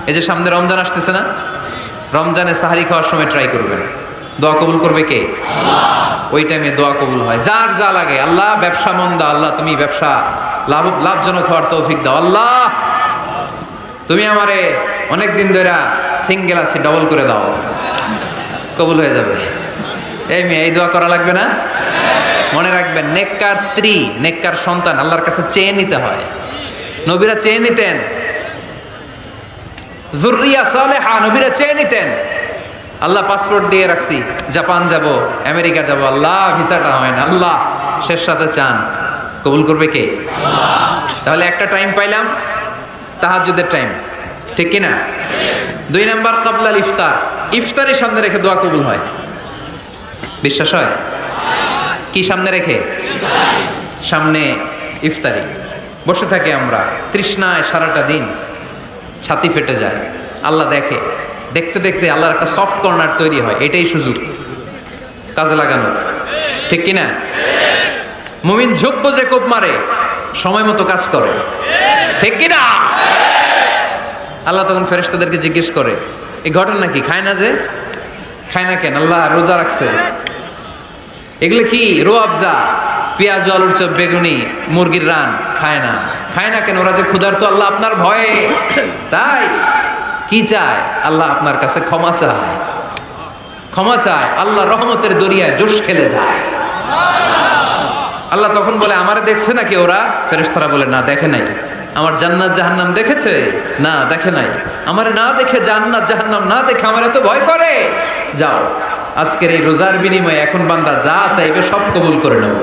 এই যে সামনে রমজান আসতেছে না, রমজানে সাহারি খাওয়ার সময় ট্রাই করবেন, দোয়া কবুল করবে কে? ওই টাইমে দোয়া কবুল হয়। যার যা লাগে, আল্লাহ ব্যবসা মন্দা, আল্লাহ তুমি ব্যবসা লাভজনক হওয়ার তৌফিক দাও, আল্লাহ তুমি আমারে অনেক দিন ধরে সিঙ্গেল আছি, ডবল করে দাও, কবুল হয়ে যাবে। এই মেয়ে, এই দোয়া করা লাগবে না? মনে রাখবেন, নেককার স্ত্রী, নেককার সন্তান আল্লাহর কাছে চেয়ে নিতে হয়। নবীরা চেয়ে নিতেন, যুররিয়া সালেহা নবীরা চেয়ে নিতেন। আল্লাহ পাসপোর্ট দিয়ে রাখছি, জাপান যাব, আমেরিকা যাব, আল্লাহ ভিসাটা হয় না, আল্লাহ শেষ সাথে চান, কবুল করবে কে? তাহলে একটা টাইম পাইলাম, তাহাজ্জুদের টাইম, ঠিক কিনা? 2 নাম্বার ক্বাবলাল ইফতার, ইফতারের সামনে রেখে দোয়া কবুল হয়। বিশ্বাস হয়? কি সামনে রেখে? সামনে ইফতারি বসে থাকি আমরা, তৃষ্ণায় সারাটা দিন, ছাতি ফেটে যায়। আল্লাহ দেখে, দেখতে দেখতে আল্লাহর একটা সফট কর্নার তৈরি হয়। এটাই সুযোগ কাজে লাগানো, ঠিক কিনা? মুমিন ঝোপ যে কোপ মারে, সময় মতো কাজ করে, ঠিক কিনা? আল্লাহ তখন ফেরেশতাদেরকে জিজ্ঞেস করে, এই ঘটনা কি? খায় না যে, খায় না কেন? আল্লাহ রোজা রাখছে। এগুলো কি? রোয়াবজা, পেঁয়াজ, আলুর চপ, বেগুনি, মুরগির রান, খায় না। খায় না কেন? ওরা যে ক্ষুধার্ত, আল্লাহ আপনার ভয়ে। তাই কি চায়? আল্লাহ আপনার কাছে ক্ষমা চায়, ক্ষমা চায়। আল্লাহ রহমতের দরিয়ায় জোশ খেলে যায়। আল্লাহ তখন বলে, আমারে দেখছে নাকি ওরা? ফেরেশতারা বলে, না দেখে নাই। আমার জান্নাত জাহান্নাম দেখেছে? না দেখে নাই। আমারে না দেখে, জান্নাত জাহান্নাম না দেখে আমারে তো ভয় করে। যাও, আজকের এই রোজার বিনিময়ে এখন বান্দা যা চাইবে সব কবুল করে নেব।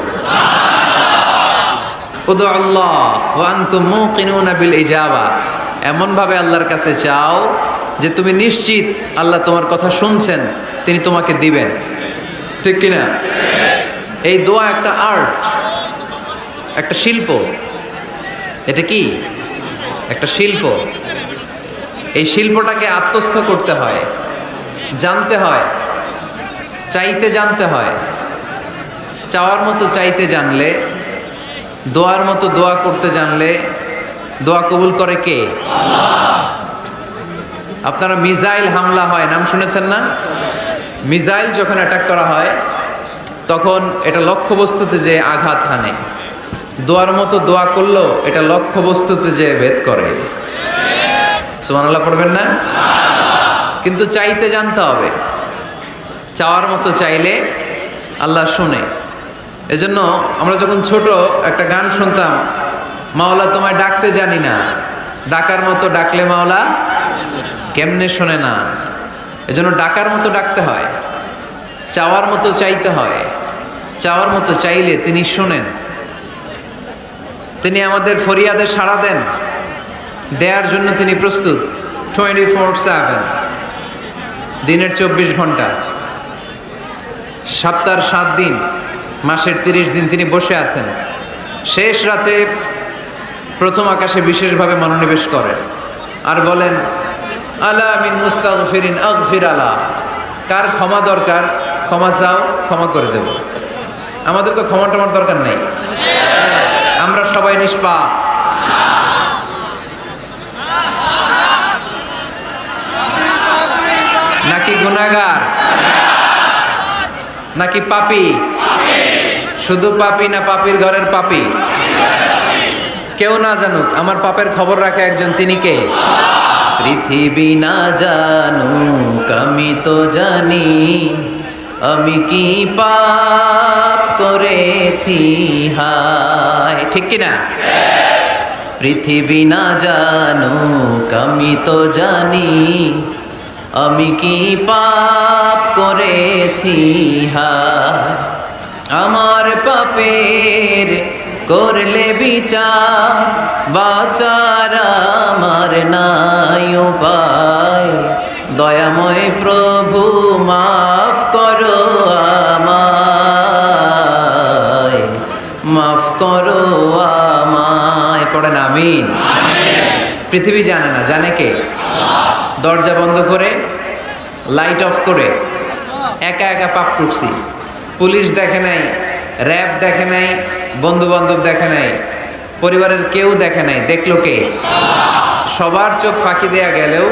উদু আল্লাহ ওয়া আনতুম মুকিনুনা বিল ইজাবা, এমন ভাবে আল্লাহর কাছে চাও যে তুমি নিশ্চিত আল্লাহ তোমার কথা শুনছেন, তিনি তোমাকে দিবেন, ঠিক কিনা? এই দোয়া একটা আর্ট, একটা শিল্প। এটা কি? একটা শিল্প। এই শিল্পটাকে আত্মস্থ করতে হয়, জানতে হয়, চাইতে জানতে হয়। চাওয়ার মতো চাইতে জানলে, দোয়ার মতো দোয়া করতে জানলে, দোয়া কবুল করে কে? আপনারা মিসাইল হামলা হয়, নাম শুনেছেন না? মিসাইল যখন অ্যাটাক করা হয়, তখন এটা লক্ষ্যবস্তুতে যে আঘাত হানে। দোয়ার মতো দোয়া করলেও এটা লক্ষ্যবস্তুতে যে ভেদ করে। সুবহানাল্লাহ পড়বেন না? কিন্তু চাইতে জানতে হবে। চাওয়ার মতো চাইলে আল্লাহ শুনে। এজন্য আমরা যখন ছোট একটা গান শুনতাম, মাওলা তোমায় ডাকতে জানি না, ডাকার মতো ডাকলে মাওলা কেমনে শোনে না। এজন্য ডাকার মতো ডাকতে হয়, চাওয়ার মতো চাইতে হয়। চাওয়ার মতো চাইলে তিনি শোনেন, তিনি আমাদের ফরিয়াদে সাড়া দেন, দেওয়ার জন্য তিনি প্রস্তুত। 24/7, দিনের 24 ঘন্টা, সপ্তাহের 7 দিন, মাসের 30 দিন তিনি বসে আছেন। শেষ রাতে প্রথম আকাশে বিশেষভাবে মনোনিবেশ করেন আর বলেন, আলা মিন মুস্তাগফিরিন আগফির আলা, কার ক্ষমা দরকার ক্ষমা চাও, ক্ষমা করে দেব। আমাদের তো ক্ষমা টমার দরকার নেই, আমরা সবাই নিষ্পাপ। নাকি গুনাহগার? নাকি পাপী? শুধু পাপী না পাপীর ঘরের পাপী? কেউ না জানুক, আমার পাপের খবর রাখে একজন, তিনি কে? পৃথিবী না জানুক, আমি তো জানি আমি কি পাপ করেছি, হায়, ঠিক কিনা? পৃথিবী না জানুক, আমি তো জানি আমি কি পাপ করেছি, হায়। আমার পাপের করলে বিচার, বাঁচার আমার নাই উপায়। দয়াময় প্রভু মাফ করো আমায়, মাফ করো আমায়। পড়েন আমিন। পৃথিবী জানে না, জানে কে? দরজা বন্ধ করে, লাইট অফ করে একা একা পাপ করছি। পুলিশ দেখে নাই, র্যাব দেখে নাই, বন্ধু বান্ধব দেখে নাই, পরিবারের কেউ দেখে নাই, দেখলো কে? সবার চোখ ফাঁকি দেয়া গেলেও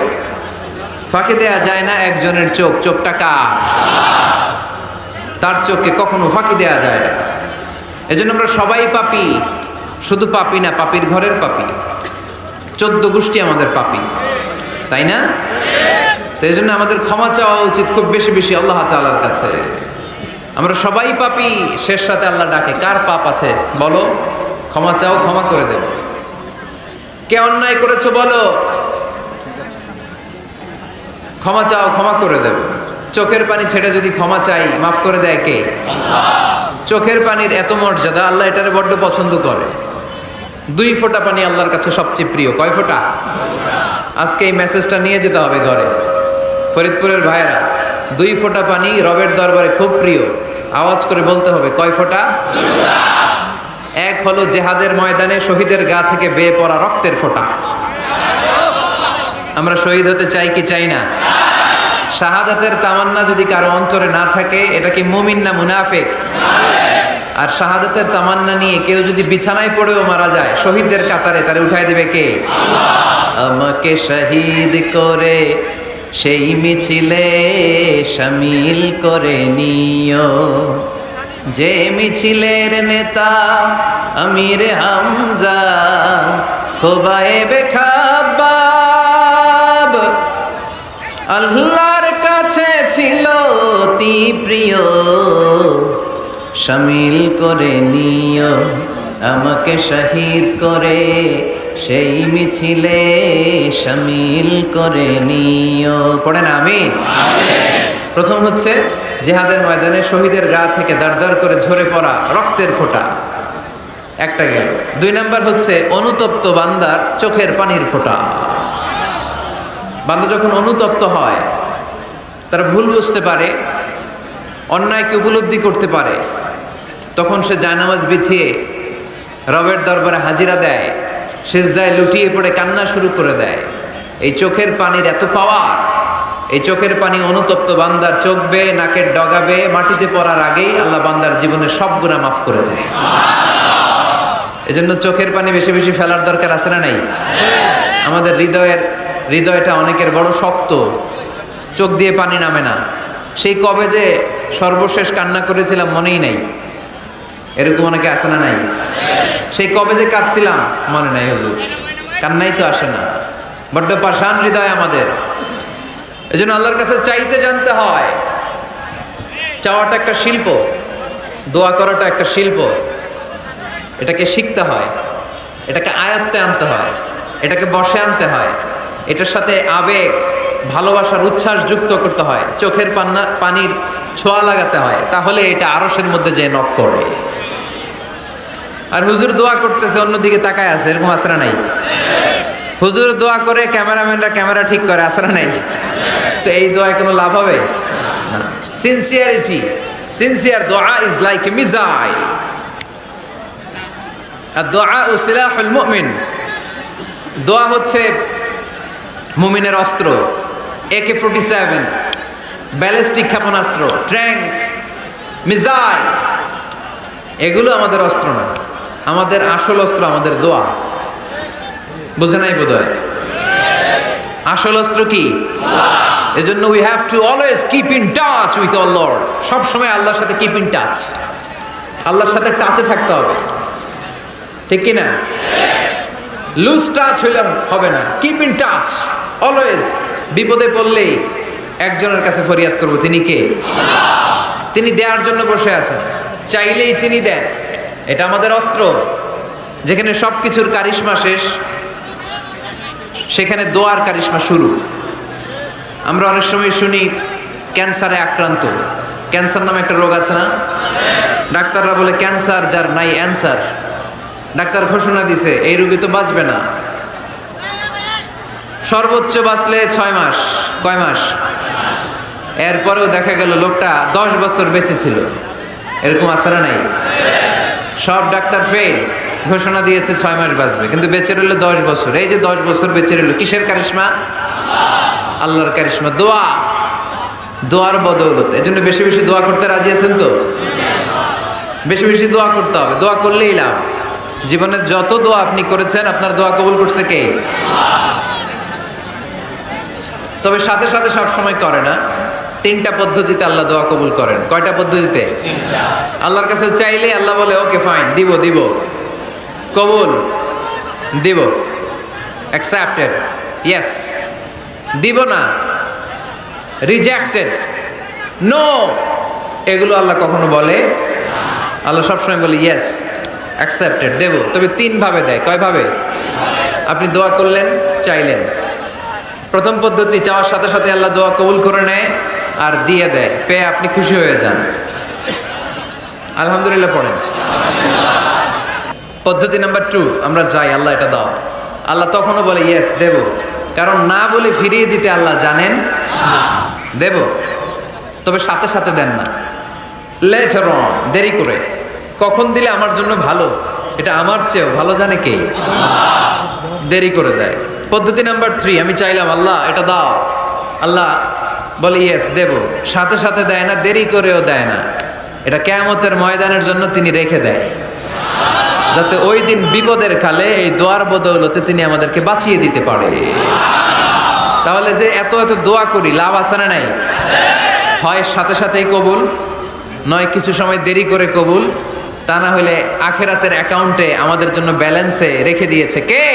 ফাঁকি দেয়া যায় না একজনের চোখ। চোখটা কার? তার চোখকে কখনো ফাঁকি দেয়া যায় না। এজন্য আমরা সবাই পাপী, শুধু পাপী না, পাপীর ঘরের পাপী। 14 গোষ্ঠী আমাদের পাপী, তাই না? তো এই জন্য আমাদের ক্ষমা চাওয়া উচিত খুব বেশি বেশি আল্লাহ তাআলার কাছে। আমরা সবাই পাপী, শেষ রাতে আল্লাহ ডাকে, কার পাপ আছে বলো, ক্ষমা চাও, ক্ষমা করে দেব। কে অন্যায় করেছো বলো, ক্ষমা চাও, ক্ষমা করে দেব। চোখের পানি ছেড়ে যদি ক্ষমা চাই, মাফ করে দেয় কে? চোখের পানির এত মর্যাদা, আল্লাহ এটারে বড্ড পছন্দ করে। 2 ফোঁটা পানি আল্লাহর কাছে সবচেয়ে প্রিয়। কয় ফোঁটা? আজকে এই মেসেজটা নিয়ে যেতে হবে ঘরে। ফরিদপুরের ভাইয়েরা, 2 ফোঁটা পানি রবের দরবারে খুব প্রিয়। আওয়াজ করে বলতে হবে, কয় ফোঁটা? 1 হলো জেহাদের ময়দানে শহীদের গা থেকে বেয়ে পড়া রক্তের ফোঁটা। আমরা শহীদ হতে চাই কি চাই না? শাহাদাতের তামান্না যদি কারো অন্তরে না থাকে, এটা কি মুমিন না মুনাফিক? আর শাহাদাতের তামান্না নিয়ে কেউ যদি বিছানায় পড়েও মারা যায়, শহীদদের কাতারে তারে উঠাই দেবে কে? আমাকে শহীদ করে সেই মিছিলে শামিল করে নিও, যে মিছিলের নেতা আমির হামজা খোবায়েবে খাব্বাব। আল্লাহর কাছে ছিল অতি প্রিয়, শামিল করে নিও আমাকে শহীদ করে সেই মিছিলে শামিল করে নিও। পড়েন আমিন। প্রথম হচ্ছে জিহাদের ময়দানে শহীদের গা থেকে দাঁড় দাঁড় করে ঝরে পড়া রক্তের ফোঁটা, একটা গেল। 2 নাম্বার হচ্ছে অনুতপ্ত বান্দার চোখের পানির ফোঁটা। বান্দা যখন অনুতপ্ত হয়, তারা ভুল বুঝতে পারে, অন্যায়কে উপলব্ধি করতে পারে, তখন সে জায়নামাজ বিছিয়ে রবের দরবারে হাজিরা দেয়, সিজদায় লুটিয়ে পড়ে কান্না শুরু করে দেয়। এই চোখের পানির এত পাওয়ার, এই চোখের পানি অনুতপ্ত বান্দার চোখ বেয়ে নাকের ডগাবে মাটিতে পড়ার আগেই আল্লাহ বান্দার জীবনের সব গুনাহ মাফ করে দেয়। এজন্য চোখের পানি বেশি বেশি ফেলার দরকার আছে না নাই? আমাদের হৃদয়টা অনেকের বড় শক্ত, চোখ দিয়ে পানি নামে না। সেই কবে যে সর্বশেষ কান্না করেছিলাম মনেই নাই, এরকম অনেকে আসে না নাই? সেই কবে যে কাঁদছিলাম মনে নাই হুজুর, কান্নাই তো আসে না। বড্ড পাষাণ হৃদয় আমাদের। এজন্য আল্লাহর কাছে চাইতে জানতে হয়। চাওয়াটা একটা শিল্প, দোয়া করাটা একটা শিল্প। এটাকে শিখতে হয়, এটাকে আয়ত্তে আনতে হয়, এটাকে বশে আনতে হয়, এটার সাথে আবেগ, ভালোবাসার উচ্ছ্বাস যুক্ত করতে হয়, চোখের পানির ছোঁয়া লাগাতে হয়, তাহলে এটা আরশের মধ্যে যে নক করে। আর হুজুর দোয়া করতেছে, অন্যদিকে তাকায় আছে, এরকম আসরা নাই? হুজুর দোয়া করে ক্যামেরাম্যানরা ক্যামেরা ঠিক করে, আসরা নাই? তো এই দোয়ায় কোনো লাভ হবে না। সিনসিয়ারিটি, সিনসিয়ার দোয়া ইজ লাইক এ মিসাইল। আর দোয়া ও সিলাহুল মুমিন, দোয়া হচ্ছে মুমিনের অস্ত্র। AK-47 ব্যালিস্টিক ক্ষেপণাস্ত্র, ট্যাঙ্ক, মিসাইল, এগুলো আমাদের অস্ত্র না। আমাদের আসল অস্ত্র আমাদের দোয়া। বুঝে নাই বোধহয়? আসল অস্ত্র কি? এজন্য we have to always keep in touch with our Lord. সব সময় আল্লাহর সাথে কিপ ইন টাচ, আল্লাহর সাথে টাচে থাকতে হবে, ঠিক কি না? লুজ টাচ হইলে হবে না, কিপ ইন টাচ অলওয়েজ। বিপদে পড়লেই একজনের কাছে ফরিয়াদ করব, তিনি কে? তিনি দেওয়ার জন্য বসে আছেন, চাইলেই তিনি দেন। এটা আমাদের অস্ত্র। যেখানে সব কিছুর কারিশমা শেষ, সেখানে দোয়ার কারিশমা শুরু। আমরা অনেক সময় শুনি ক্যান্সারে আক্রান্ত। ক্যান্সার নামে একটা রোগ আছে না? ডাক্তাররা বলে ক্যান্সার যার নাই অ্যান্সার। ডাক্তার ঘোষণা দিছে এই রোগী তো বাঁচবে না, সর্বোচ্চ বাঁচলে 6 মাস। কয় মাস? এরপরেও দেখা গেল লোকটা 10 বছর বেঁচে ছিল। এরকম আছে না নাই? সব ডাক্তার ফেল, ঘোষণা দিয়েছে 6 মাস বাঁচবে, কিন্তু বেঁচে রইল 10 বছর। এই যে 10 বছর বেঁচে রইল, কিসের কারিশমা? আল্লাহর কারিশমা। দোয়া, দোয়ার বদৌলত। এই জন্য বেশি বেশি দোয়া করতে রাজি আছেন তো? বেশি বেশি দোয়া করতে হবে, দোয়া করলেই লাভ। জীবনে যত দোয়া আপনি করেছেন আপনার দোয়া কবুল করছে কে? তবে সাথে সাথে সব সময় করে না। 3টা পদ্ধতিতে আল্লাহ দোয়া কবুল করেন। কয়টা পদ্ধতিতে? আল্লাহর কাছে চাইলে আল্লাহ বলে ওকে ফাইন, দিব দিব, কবুল দিব, অ্যাকসেপ্টেড, ইয়েস। দিব না, রিজেক্টেড, নো, এগুলো আল্লাহ কখনো বলে? আল্লাহ সবসময় বলে ইয়েস, অ্যাকসেপ্টেড, দেব। তবে 3 ভাবে দেয়। কয় ভাবে? আপনি দোয়া করলেন, চাইলেন, প্রথম পদ্ধতি চাওয়ার সাথে সাথে আল্লাহ দোয়া কবুল করে নেয় আর দিয়ে দেয়, পেয়ে আপনি খুশি হয়ে যান, আলহামদুলিল্লাহ পড়েন। পদ্ধতি নাম্বার 2, আমরা যাই, আল্লাহ এটা দাও, আল্লাহ তখনও বলে ইয়েস, দেব। কারণ না বলে ফিরিয়ে দিতে আল্লাহ জানেন দেব, তবে সাথে সাথে দেন না, লেটার অন, দেরি করে। কখন দিলে আমার জন্য ভালো, এটা আমার চেয়েও ভালো জানে কে? দেরি করে দেয়। পদ্ধতি নাম্বার 3, আমি চাইলাম আল্লাহ এটা দাও, আল্লাহ বলে ইয়েস, দেব, সাথে সাথে দেয় না, দেরি করেও দেয় না। এটা কিয়ামতের ময়দানের জন্য তিনি রেখে দেয়, যাতে ওই দিন বিপদের কালে এই দোয়ার বদৌলতে তিনি আমাদেরকে বাঁচিয়ে দিতে পারে। তাহলে যে এত এত দোয়া করি, লাভ আছে না নাই? হয় সাথে সাথেই কবুল, নয় কিছু সময় দেরি করে কবুল, তা না হলে আখেরাতের অ্যাকাউন্টে আমাদের জন্য ব্যালেন্সে রেখে দিয়েছে কে?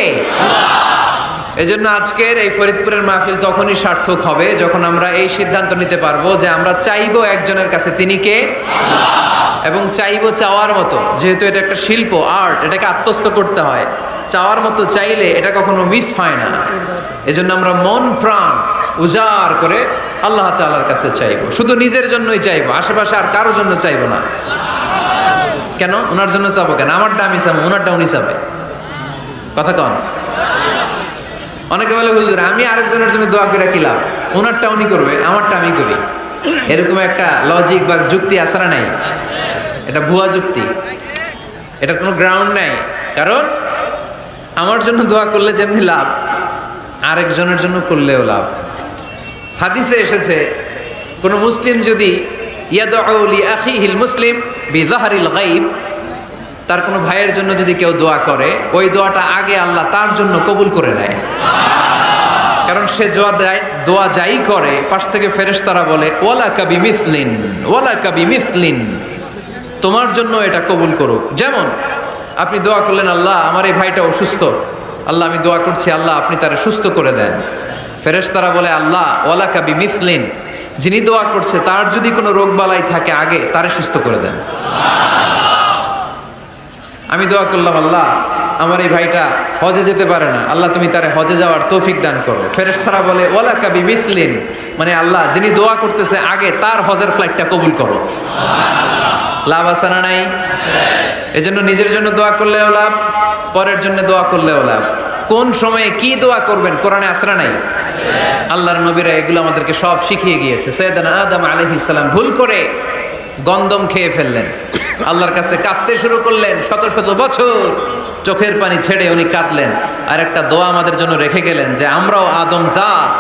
এজন্য আজকের এই ফরিদপুরের মাহফিল তখনই সার্থক হবে যখন আমরা এই সিদ্ধান্ত নিতে পারবো যে আমরা চাইবো একজনের কাছে, তিনি কে? এবং চাইবো চাওয়ার মতো। যেহেতু এটা একটা শিল্প, আর্ট, এটাকে আত্মস্থ করতে হয়। চাওয়ার মতো চাইলে এটা কখনো মিস হয় না। এজন্য আমরা মন প্রাণ উজাড় করে আল্লাহ তাআলার কাছে চাইবো, শুধু নিজের জন্যই চাইবো, আশেপাশে আর কারোর জন্য চাইবো না। কেন? ওনার জন্য চাবো কেন? আমারটা আমি চাবো, ওনারটা উনি চাবে। কথা কন। অনেকে বলে হুজুর আমি আরেকজনের জন্য দোয়া করে কি লাভ, ওনারটা উনি করবে, আমারটা আমি করি। এরকম একটা লজিক বা যুক্তি আছে না নাই? এটা ভুয়া যুক্তি, এটা কোনো গ্রাউন্ড নাই। কারণ আমার জন্য দোয়া করলে যেমনি লাভ, আরেকজনের জন্য করলেও লাভ। হাদিসে এসেছে কোন মুসলিম যদি ইয়াদউ লি আখিহিল মুসলিম বিযাহরিল গায়ব, তার কোনো ভাইয়ের জন্য যদি কেউ দোয়া করে, ওই দোয়াটা আগে আল্লাহ তার জন্য কবুল করে নেয়। কারণ সে দোয়া যাই করে, পাশ থেকে ফেরেশতারা বলে ওয়ালাকা বিমিসলিন, ওয়ালাকা বিমিসলিন, তোমার জন্য এটা কবুল করুক। যেমন আপনি দোয়া করলেন আল্লাহ আমার এই ভাইটা অসুস্থ, আল্লাহ আমি দোয়া করছি আল্লাহ আপনি তারে সুস্থ করে দেন। ফেরেশতারা বলে আল্লাহ ওয়ালাকা বিমিসলিন, যিনি দোয়া করছে তার যদি কোনো রোগ বালাই থাকে আগে তারে সুস্থ করে দেন। আমি দোয়া করলাম আল্লাহ আমার এই ভাইটা হজে যেতে পারে না, আল্লাহ তুমি তারে হজে যাওয়ার তৌফিক দান করো। ফেরেশতারা বলে ওয়ালাকা বিমিসলিন, মানে আল্লাহ যিনি দোয়া করতেছে আগে তার হজের ফ্লাইটটা কবুল করো। লাভ আছে না নাই? এজন্য নিজের জন্য দোয়া করলেও লাভ, পরের জন্য দোয়া করলেও লাভ। কোন সময়ে কি দোয়া করবেন কোরআনে আছে না নাই? আল্লাহর নবীরা এগুলো আমাদেরকে সব শিখিয়ে গিয়েছে। সাইয়েদনা আদম আলাইহিস সালাম ভুল করে গন্ধম খেয়ে ফেললেন, আল্লাহর কাছে কাঁদতে শুরু করলেন, শত শত বছর চোখের পানি ছেড়ে উনি কাঁদলেন। আর একটা দোয়া আমাদের জন্য রেখে গেলেন যে আমরাও আদম জাত,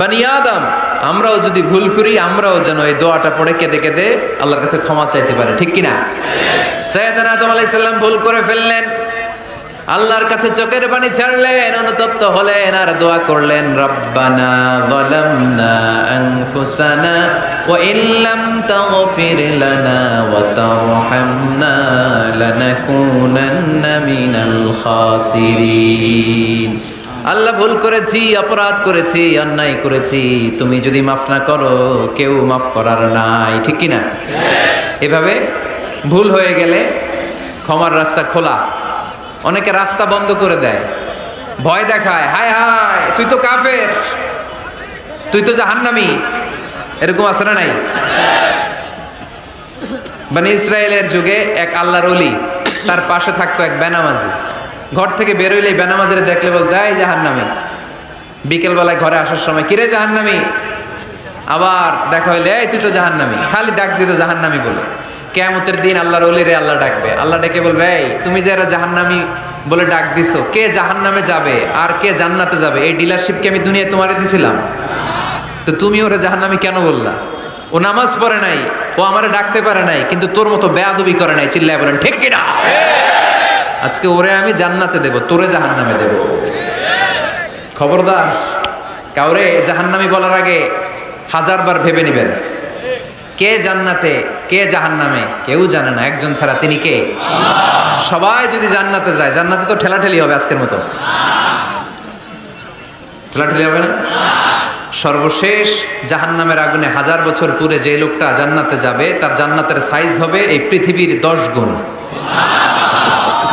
বানি আদম, আমরাও যদি ভুল করি আমরাও যেন এই দোয়াটা পড়ে কেঁদে কেঁদে আল্লাহর কাছে ক্ষমা চাইতে পারে, ঠিক কিনা? সাইয়েদনা আদম আলাইহিস সালাম ভুল করে ফেললেন, আল্লাহর কাছে চোখের পানি ছাড়লেন, অনুতপ্ত হলেন আর দোয়া করলেন রব্বানা যালামনা আনফুসানা ওয়া ইল্লাম তাগফির লানা ওয়া তারহামনা লানাকুনান্না মিনাল খাসিরিন। আল্লাহ ভুল করেছি, অপরাধ করেছি, অন্যায় করেছি, তুমি যদি মাফ না করো কেউ মাফ করার নাই, ঠিক কিনা? এভাবে ভুল হয়ে গেলে ক্ষমার রাস্তা খোলা। অনেকে রাস্তা বন্ধ করে দেয়, ভয় দেখায়, হায় হায় তুই তো কাফের, তুই তো জাহান্নামী, এরকম আছে না নাই? বনি ইসরায়েলের যুগে এক আল্লাহর ওলি, তার পাশে থাকতো এক বেনামাজি। ঘর থেকে বেরোইলে বেনামাজিরে দেখলে বলতে এই জাহান্নামী। বিকেলবেলায় ঘরে আসার সময় কিরে জাহান্নামী, আবার দেখা হইলে এই তুই তো জাহান্নামী, খালি ডাক দিত জাহান্নামী বলে। কিয়ামতের দিন আল্লাহর ওলিরে আল্লাহ ডাকবে, আল্লাহ ডেকে বলবে এই তুমি যে এরা জাহান্নামী বলে ডাক দিছো, কে জাহান্নামে যাবে আর কে জান্নাতে যাবে এই ডিলারশিপ কি আমি দুনিয়ায় তোমারে দিছিলাম? তো তুমি ওরে জাহান্নামী কেন বললা? ও নামাজ পড়ে নাই, ও আমারে ডাকতে পারে নাই, কিন্তু তোর মতো বেয়াদবি করে নাই, চিল্লায় বলেন ঠিক কিনা? আজকে ওরে আমি জান্নাতে দেব, তোরে জাহান্নামে দেব। খবরদার, কাউরে জাহান্নামী বলার আগে 1000 বার ভেবে নেবেন। কে জান্নাতে কে জাহান্নামে কেউ জানে না, একজন ছাড়া, তিনি কে? সবাই যদি জান্নাতে যায়, জান্নাতে তো ঠেলাঠেলি হবে আজকের মতো। ঠেলাঠেলি হবে না? সর্বশেষ জাহান্নামের আগুনে 1000 বছর পুরে যে লোকটা জান্নাতে যাবে, তার জান্নাতের সাইজ হবে এই পৃথিবীর 10 গুণ।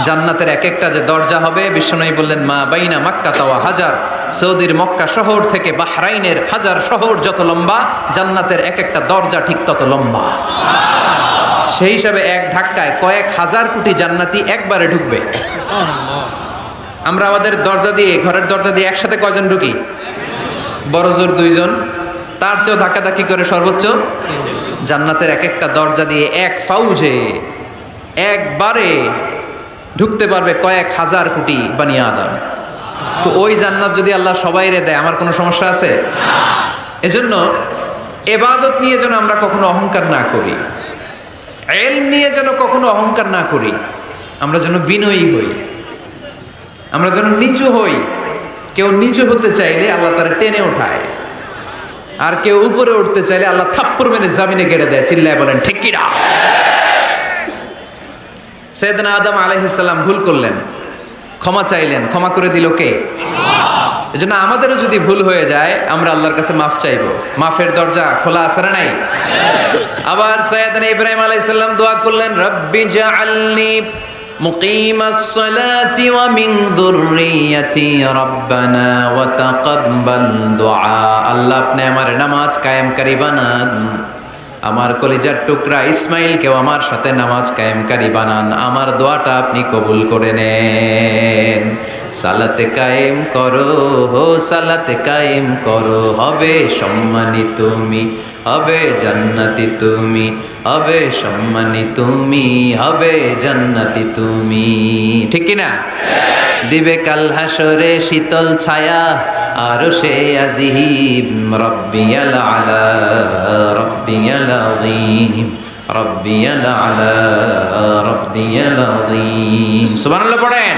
জান্নাতের এক একটা যে দরজা হবে, বিশ্বনবী বললেন মা বাইনা মাক্কা তাওয়া হাজার, সৌদির মক্কা শহর থেকে বাহরাইনের 1000 শহর যত লম্বা, জান্নাতের এক একটা দরজা ঠিক তত লম্বা। সেই হিসাবে এক ধাক্কায় কয়েক হাজার কোটি জান্নাতি একবারে ঢুকবে। আমরা আমাদের দরজা দিয়ে, ঘরের দরজা দিয়ে একসাথে কয়জন ঢুকি? বড় জোর 2 জন, তার চেয়েও ধাক্কাধাক্কি করে সর্বোচ্চ। জান্নাতের এক একটা দরজা দিয়ে এক ফাউজে একবারে ঢুকতে পারবে কয়েক হাজার কোটি বানি আদম। তো ওই জান্নাত যদি আল্লাহ সবাইরে দেয়, আমার কোনো সমস্যা আছে? এজন্য ইবাদত নিয়ে যেন আমরা কখনো অহংকার না করি, ইলম নিয়ে যেন কখনো অহংকার না করি। আমরা যেন বিনয়ী হই, আমরা যেন নিচু হই। কেউ নিচু হতে চাইলে আল্লাহ তারা টেনে ওঠায়, আর কেউ উপরে উঠতে চাইলে আল্লাহ থাপ্পড় মেরে জামিনে গেড়ে দেয়। চিল্লায় বলেন ঠিক কি না? সাইয়েদনা আদম আলাইহিস সালাম ভুল করলেন, ক্ষমা চাইলেন, ক্ষমা করে দিল কে? এজন্য আমাদেরও যদি ভুল হয়ে যায়, আমরা আল্লাহর কাছে মাফ চাইবো। মাফের দরজা খোলা আছে না নাই? আবার সাইয়েদনা ইব্রাহিম আলাইহিস সালাম দোয়া করলেন, রব্বি জাআলনি মুকিমাস সালাতি ওয়া মিন যুররিয়াতি রব্বানা ওয়া তাকাব্বাল দুআ। আল্লাহ আপনি আমার নামাজ কায়েমকারী বানান, আমার কলিজার টুকরা ইসমাইলকেও আমার সাথে নামাজ কায়েমকারী বানান, আমার দোয়াটা আপনি কবুল করে নেন। সালাতে কায়েম করো, হো সালাতে কায়েম করো, হবে সম্মানী তুমি, হবে জান্নাতি তুমি, হবে সম্মানী তুমি, হবে জান্নাতি তুমি। ঠিক কি না? দিবে কাল হাসরে শীতল ছায়া, আর সে আজিম রব্বিয়াল আলা, রব্বিয়াল আযীম, রব্বিয়াল আলা, রব্বিয়াল আযীম। সুবহানাল্লাহ পড়েন।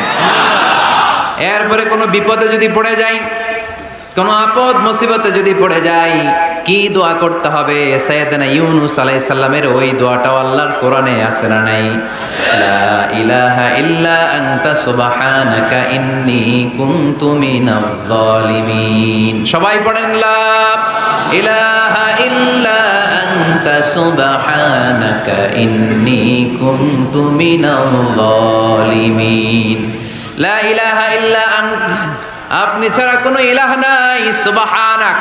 এরপরে কোনো বিপদে যদি পড়ে যাই, কোনো আপদ মুসিবতে যদি পড়ে যাই, কি দোয়া করতে হবে? সাইয়েদনা ইউনূস আলাইহিস সালামের ওই দোয়াটাও আল্লাহর কোরআনে আছে না নাই? লা ইলাহা ইল্লা আনতা সুবহানাকা ইন্নী কুনতু মিনাজ জালিমিন। সবাই পড়েন লা ইলাহা ইল্লা আনতা সুবহানাকা ইন্নী কুনতু মিনাজ জালিমিন। লা ইলাহা ইল্লা আন্ত, আপনি ছাড়া কোনো ইলাহ নাই, সুবহানাক,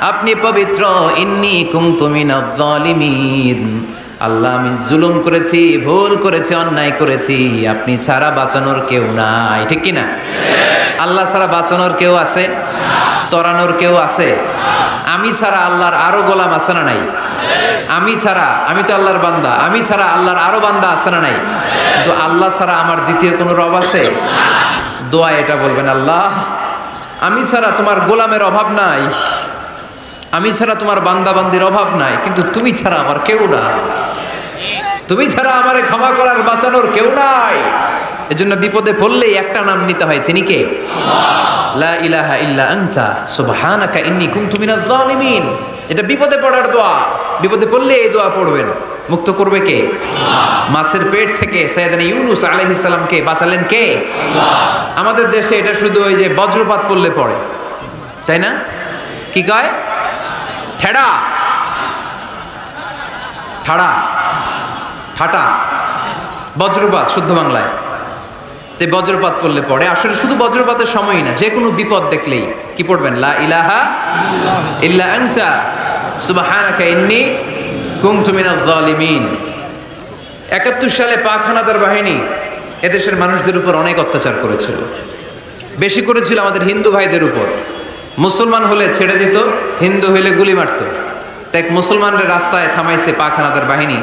আপনি পবিত্র, ইন্নী কুনতু মিনাজ জালিমিন, আল্লাহ আমি জুলুম করেছি, ভুল করেছি, অন্যায় করেছি, আপনি ছাড়া বাঁচানোর কেউ নাই। ঠিক কি না? আল্লাহ ছাড়া বাঁচানোর কেউ আছে? তরানোর কেউ আছে? আমি ছাড়া আল্লাহর আরো গোলাম আছে না নাই? আমি ছাড়া, আমি তো আল্লাহর বান্দা, আমি ছাড়া আল্লাহর আরো বান্দা আছে না নাই? তো আল্লাহ ছাড়া আমার দ্বিতীয় কোনো রব আছে? দোয়া এটা বলবেন, আল্লাহ আমি ছাড়া তোমার গোলামের অভাব নাই, আমি ছাড়া তোমার বান্দাবান্দির অভাব নাই, কিন্তু তুমি ছাড়া আমার কেউ নাই, তুমি ছাড়া আমারে ক্ষমা করার বাঁচানোর কেউ নাই। এজন্য বিপদে পড়লেই একটা নাম নিতে হয়, তিনি কে? লা ইলাহা ইল্লা আনতা সুবহানাকা ইন্নী কুনতু মিনাজ জালিমিন। এটা বিপদে পড়ার দোয়া, বিপদে পড়লে এই দোয়া পড়বেন। মুক্ত করবে কে? মাছের পেট থেকে সাইয়েদনা ইউনূস আলাইহিস সালামকে বাঁচালেন কে? আমাদের দেশে এটা শুধু ওই যে বজ্রপাত পড়লে পড়ে, তাই না? কি কয়? ঠেড়া, ঠাড়া, ফাটা, বজ্রপাত শুদ্ধ বাংলায়। তো বজ্রপাত পড়লে পড়ে, আসলে শুধু বজ্রপাতের সময়ই না, যে কোনো বিপদ দেখলেই কি পড়বেন? লা ইলাহা ইল্লা আনতা সুবহানাকা ইন্নী কুনতু মিনাজ জালিমিন। ৭১ সালে পাক হানাদার বাহিনী এদেশের মানুষদের উপর অনেক অত্যাচার করেছিল, বেশি করেছিল আমাদের হিন্দু ভাইদের উপর। মুসলমান হলে ছেড়ে দিত, হিন্দু হইলে গুলি মারত। তাই মুসলমানদের রাস্তায় থামাইছে পাক হানাদার বাহিনী,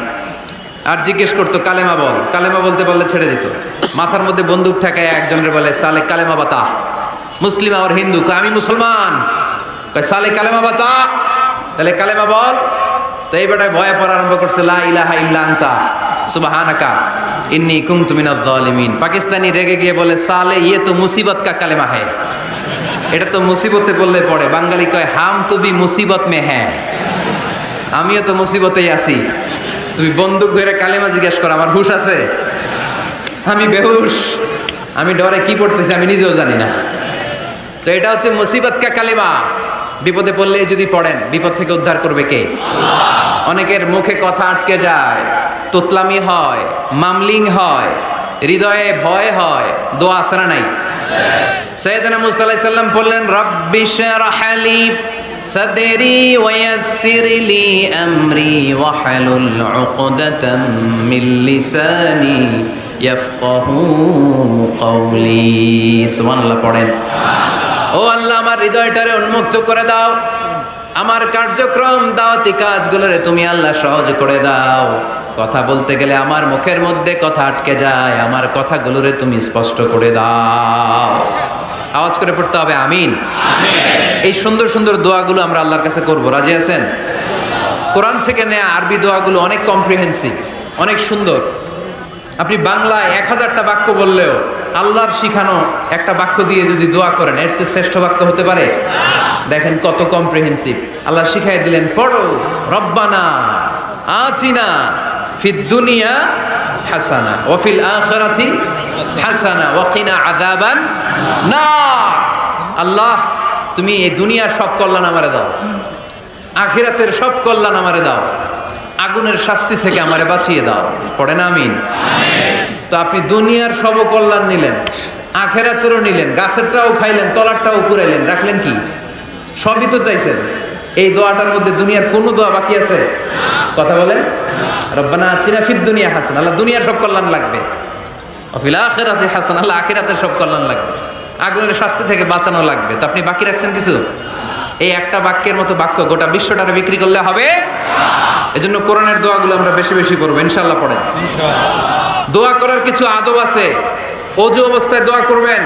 আর জিজ্ঞেস করতো কালেমা বল, কালেমা বলতে পারলে ছেড়ে দিত। মাথার মধ্যে বন্দুক ঠেকায় একজনের বলে সালে কালেমা বাতা, মুসলিম আর হিন্দু, আমি মুসলমান, সালে কালেমা বাতা, তাহলে কালেমা বল। তো এই বেটায় ভয়ে পড়া আরম্ভ করছে, লা ইলাহা ইল্লা আনতা সুবহানাকা ইন্নী কুনতু মিনাজ জালিমিন। পাকিস্তানি রেগে গিয়ে বলে সালে ইয়ে তো মুসিবত কা কালেমা হ্যায়, এটা তো মুসিবতে বললে পড়ে। বাঙালি কয় হাম তো বি মুসিবত মে হ্যাঁ, আমিও তো মুসিবতেই আছি। তুমি বন্দুক ধরে কালেমা জিজ্ঞেস করো, আমার হুশ আছে? আমি বেহুশ, আমি ডরে কি পড়তেছি আমি নিজেও জানি না। তো এটা হচ্ছে মুসিবত কা কালেমা। বিপদে পড়লে যদি পড়েন, বিপদ থেকে উদ্ধার করবে কে? অনেকের মুখে কথা আটকে যায়, তোতলামি হয়, মামলিং হয়, হৃদয়ে ভয় হয়, দোয়া আসরা নাই। সাইয়েদনা মুসা আলাইহিস সালাম বললেন রাব্বি শরহ লি সাদরি ওয়ায়াসসির লি আমরি ওয়াহলুল উকদাতাম মিন লিসানি ইয়াফকাহু কওলি। সুবহানাল্লাহ পড়েন। ও আল্লাহ, আমার হৃদয়টারে উন্মুক্ত করে দাও, আমার কার্যক্রম দাওয়াতি কাজগুলোরে তুমি আল্লাহ সহজ করে দাও। কথা বলতে গেলে আমার মুখের মধ্যে কথা আটকে যায়, আমার কথাগুলোরে তুমি স্পষ্ট করে দাও। আওয়াজ করে পড়তে হবে আমিন। এই সুন্দর সুন্দর দোয়াগুলো আমরা আল্লাহর কাছে করব, রাজি আছেন? কোরআন থেকে নেয়া আরবি দোয়াগুলো অনেক কম্প্রিহেন্সিভ, অনেক সুন্দর। আপনি বাংলায় 1000টা বাক্য বললেও আল্লাহর শিখানো একটা বাক্য দিয়ে যদি দোয়া করেন, এর চেয়ে শ্রেষ্ঠ বাক্য হতে পারে? দেখেন কত কম্প্রিহেন্সিভ। আল্লাহ শিখাই দিলেন, পড়ো রব্বানা আতিনা ফিদ দুনিয়া হাসানা ওয়া ফিল আখিরাতি হাসানা ওয়া কিনা আযাবান নার। আল্লাহ, তুমি এই দুনিয়ার সব কল্যাণ আমারে দাও, আখিরাতের সব কল্যাণ আমারে দাও, আগুনের শাস্তি থেকে আমারে বাঁচিয়ে দাও। পড়ে না আমিন? তো আপনি দুনিয়ার সব কল্যাণ নিলেন, আখিরাতেরও নিলেন, গাছেরটাও খাইলেন, তলারটাও পুরাইলেন, রাখলেন কি? সবই তো চাইছেন। এই দোয়াটার মধ্যে দুনিয়ার কোনো দোয়া বাকি আছে? কথা বলেন। রব্বানা আতিনা ফিদ দুনিয়া হাসানা, আল্লাহ দুনিয়ার সব কল্যাণ লাগবে। ওয়া ফিল আখিরাতি হাসানা, আল্লাহ আখিরাতের সব কল্যাণ লাগবে, আগুনের শাস্তি থেকে বাঁচানো লাগবে। তো আপনি বাকি রাখছেন কিছু? এই একটা বাক্যের মতো বাক্য গোটা বিশ্বটারে বিক্রি করলে হবে? এজন্য কোরআনের দোয়াগুলো আমরা বেশি বেশি করবো ইনশাআল্লাহ। পড়েন। দোয়া করার কিছু আদব আছে। ওযু অবস্থায় দোয়া করবেন,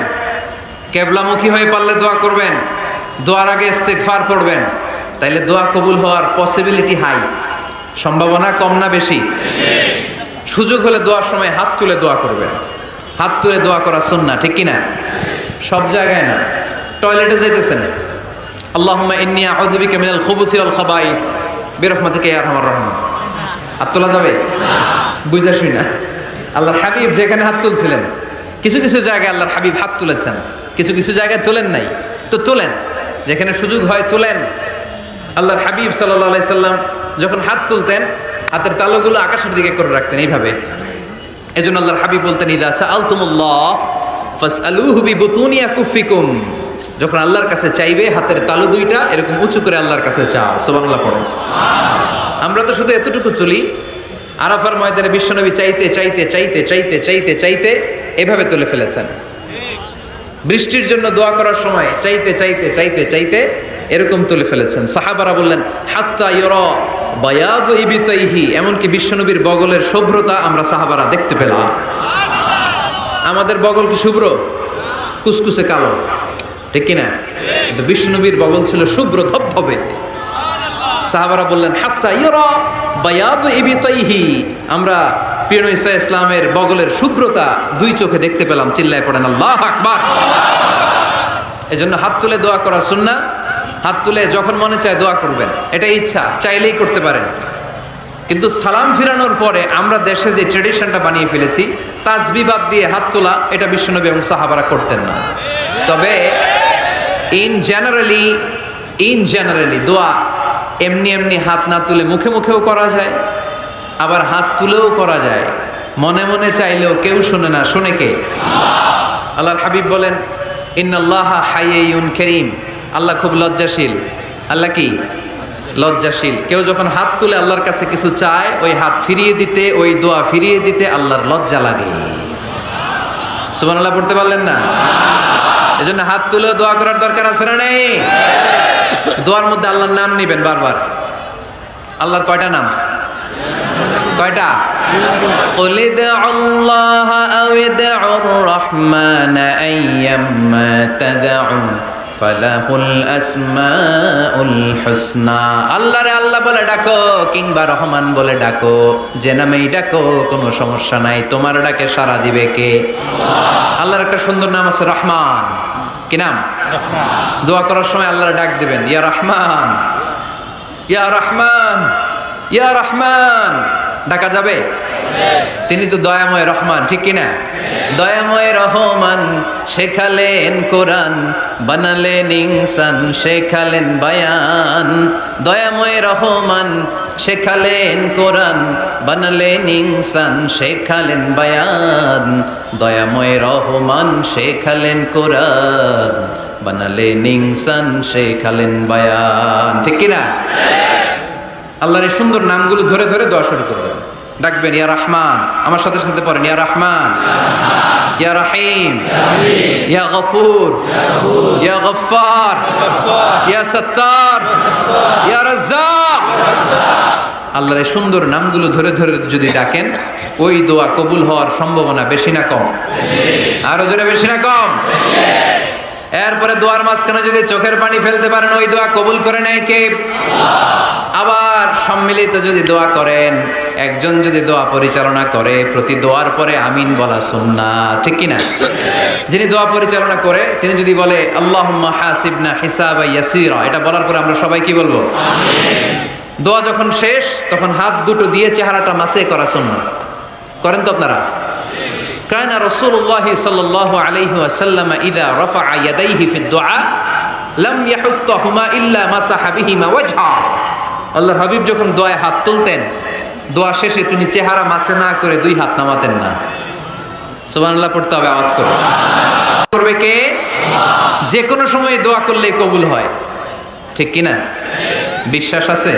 কিবলামুখী হয়ে পারলে দোয়া করবেন, দোয়ার আগে ইস্তিগফার পড়বেন, তাইলে দোয়া কবুল হওয়ার পসিবিলিটি হাই, সম্ভাবনা কম না বেশি? সুযোগ হলে দোয়ার সময় হাত তুলে দোয়া করবেন। হাত তুলে দোয়া করা সুন্নাহ, ঠিক কি না? সব জায়গায় না। টয়লেটে যাইতেছেন, আল্লাহুম্মা ইন্নী আউযু বিকা মিনাল খুবুসি ওয়াল খাবাইস বিরহমাতিকা ইয়া আরহামার রাহিমিন। হাত তোলা যাবে? বুঝাসই না। আল্লাহর হাবিব যেখানে হাত তুলছিলেন, কিছু কিছু জায়গায় আল্লাহর হাবিব হাত তুলেছেন, কিছু কিছু জায়গায় তোলেন নাই। তো তোলেন, যেখানে সুযোগ হয় তোলেন। আল্লাহর হাবিব সাল্লাল্লাহু আলাইহি সাল্লাম যখন হাত তুলতেন, হাতের তালুগুলো আকাশের দিকে করে রাখতেন এইভাবে। এজন্য আল্লাহর হাবিব বলতেন, ইযা সাআলতুমুল্লাহ ফাসআলুহু বিবুতুনি আকুফিকুম। যখন আল্লাহর কাছে চাইবে, হাতের তালু দুইটা এরকম উঁচু করে আল্লাহর কাছে চাও। সুবহানাল্লাহ পড়ো। আমরা তো শুধু এতটুকু তুলি। আরাফার ময়দানে বিশ্বনবী চাইতে চাইতে চাইতে চাইতে চাইতে চাইতে এভাবে তুলে ফেলেছেন। বৃষ্টির জন্য দোয়া করার সময় চাইতে চাইতে চাইতে চাইতে এরকম তুলে ফেলেছেন। সাহাবারা বললেন, হাত্তা ইউরা বায়াদু ইবতাইহি, এমনকি বিশ্বনবীর বগলের শুভ্রতা আমরা সাহাবারা দেখতে পেলাম। আমাদের বগল কি শুভ্র? কুসকুসে কালো, ঠিক কিনা? কিন্তু বিশ্বনবীর বগল ছিল শুভ্র ধবধবে। সাহাবারা বললেন, হাত্তা ইউরা বায়াদু ইবতাইহি, আমরা প্রিয় নবী সাল্লাল্লাহু আলাইহি ইসলামের বগলের শুভ্রতা দুই চোখে দেখতে পেলাম। চিল্লায় পড়েন আল্লাহু আকবার। এজন্য হাত তুলে দোয়া করা সুন্নাহ। হাত তুলে যখন মনে চায় দোয়া করবেন, এটা ইচ্ছা, চাইলেই করতে পারেন। কিন্তু সালাম ফিরানোর পরে আমরা দেশে যে ট্রেডিশনটা বানিয়ে ফেলেছি, তাসবিহ বাদ দিয়ে হাত তোলা, এটা বিশ্বনবী এবং সাহাবারা করতেন না। তবে ইন জেনারেলি দোয়া এমনি এমনি হাত না তুলে মুখে মুখেও করা যায়, আবার হাত তুলেও করা যায়। মনে মনে চাইলেও কেউ শোনে না, শোনে কে? আল্লাহর হাবিব বলেন, ইন্নাল্লাহা হাইয়্যুন কারীম, আল্লাহ খুব লজ্জাশীল। আল্লাহ কি? লজ্জাশীল। কেউ যখন হাত তুলে আল্লাহর কাছে কিছু চায়, ওই হাত ফিরিয়ে দিতে, ওই দোয়া ফিরিয়ে দিতে আল্লাহর লজ্জা লাগে। সুবহানাল্লাহ পড়তে পারলেন না? এজন্য হাত তুলেও দোয়া করার দরকার আছে না নেই? দোয়ার মধ্যে আল্লাহর নাম নেবেন বারবার। আল্লাহর কয়টা নাম? কয়টা? قل ادعوا الله أو ادعوا الرحمن أيما تدعوا ফালাহুল আসমাউল হুসনা। আল্লাহরে আল্লাহ বলে ডাকো কিংবা রহমান বলে ডাকো, যে নামেই ডাকো কোনো সমস্যা নাই, তোমার ডাকে সাড়া দিবে কে? আল্লাহর একটা সুন্দর নাম আছে রহমান। কি নাম? দোয়া করার সময় আল্লাহর ডাক দিবেন, ইয়া রহমান, ইয়া রহমান, ইয়া রহমান। ডাকা যাবে? তিনি তো দয়াময় রহমান, ঠিক কিনা? দয়াময় রহমান শেখালেন কোরআন, বানালেন ইনসান, শেখালেন বায়ান। দয়াময় রহমান শেখালেন কোরআন, বানালেন ইনসান, শেখালেন বায়ান। দয়াময় রহমান শেখালেন কোরআন, বানালেন ইনসান, শেখালেন বায়ান। ঠিক কিনা? আল্লাহর এই সুন্দর নামগুলো ধরে ধরে দোয়া শুরু করবেন। ডাকবেন ইয়া রহমান, আমার সাথে সাথে পড়েন ইয়া রহমান, ইয়া রহিম, ইয়া গফুর, ইয়া গফফার, ইয়া সত্তার, ইয়া রাজ্জাক। আল্লাহর এই সুন্দর নামগুলো ধরে ধরে যদি ডাকেন, ওই দোয়া কবুল হওয়ার সম্ভাবনা বেশি না কম? আরো জোরে, বেশি না কম? এরপরে দোয়ার মাঝখানে যদি চোখের পানি ফেলতে পারেন, ওই দোয়া কবুল করে নেয় কে? আবার সম্মিলিত যদি দোয়া করেন, একজন যদি দোয়া পরিচালনা করে, প্রতি দোয়ার পরে আমিন বলা সুন্নাত, ঠিক কিনা? যিনি দোয়া পরিচালনা করে তিনি যদি বলে আল্লাহুম্মা হাসিবনা হিসাবান ইয়াসীরা, এটা বলার পরে আমরা সবাই কি বলবো? আমিন। দোয়া যখন শেষ তখন হাত দুটো দিয়ে চেহারাটা মাসে করা সুন্নাত। করেন তো আপনারা? কানা রাসূলুল্লাহ সাল্লাল্লাহু আলাইহি ওয়াসাল্লাম ইযা রাফা'a ইয়াদাইহি ফিদ দুআ লাম ইয়াহুত্তাহুমা ইল্লা মাসাহা বিহিমা ওয়াজহা। আল্লাহর হাবিব যখন দোয়ায় হাত তুলতেন, দোয়া শেষে তিনি চেহারা মাসে না করে দুই হাত নামাতেন না। সুবহানাল্লাহ পড়তে হবে, আওয়াজ করে। করবে কে? যে কোনো সময় দোয়া করলে কবুল হয়, ঠিক কিনা? বিশ্বাস আছে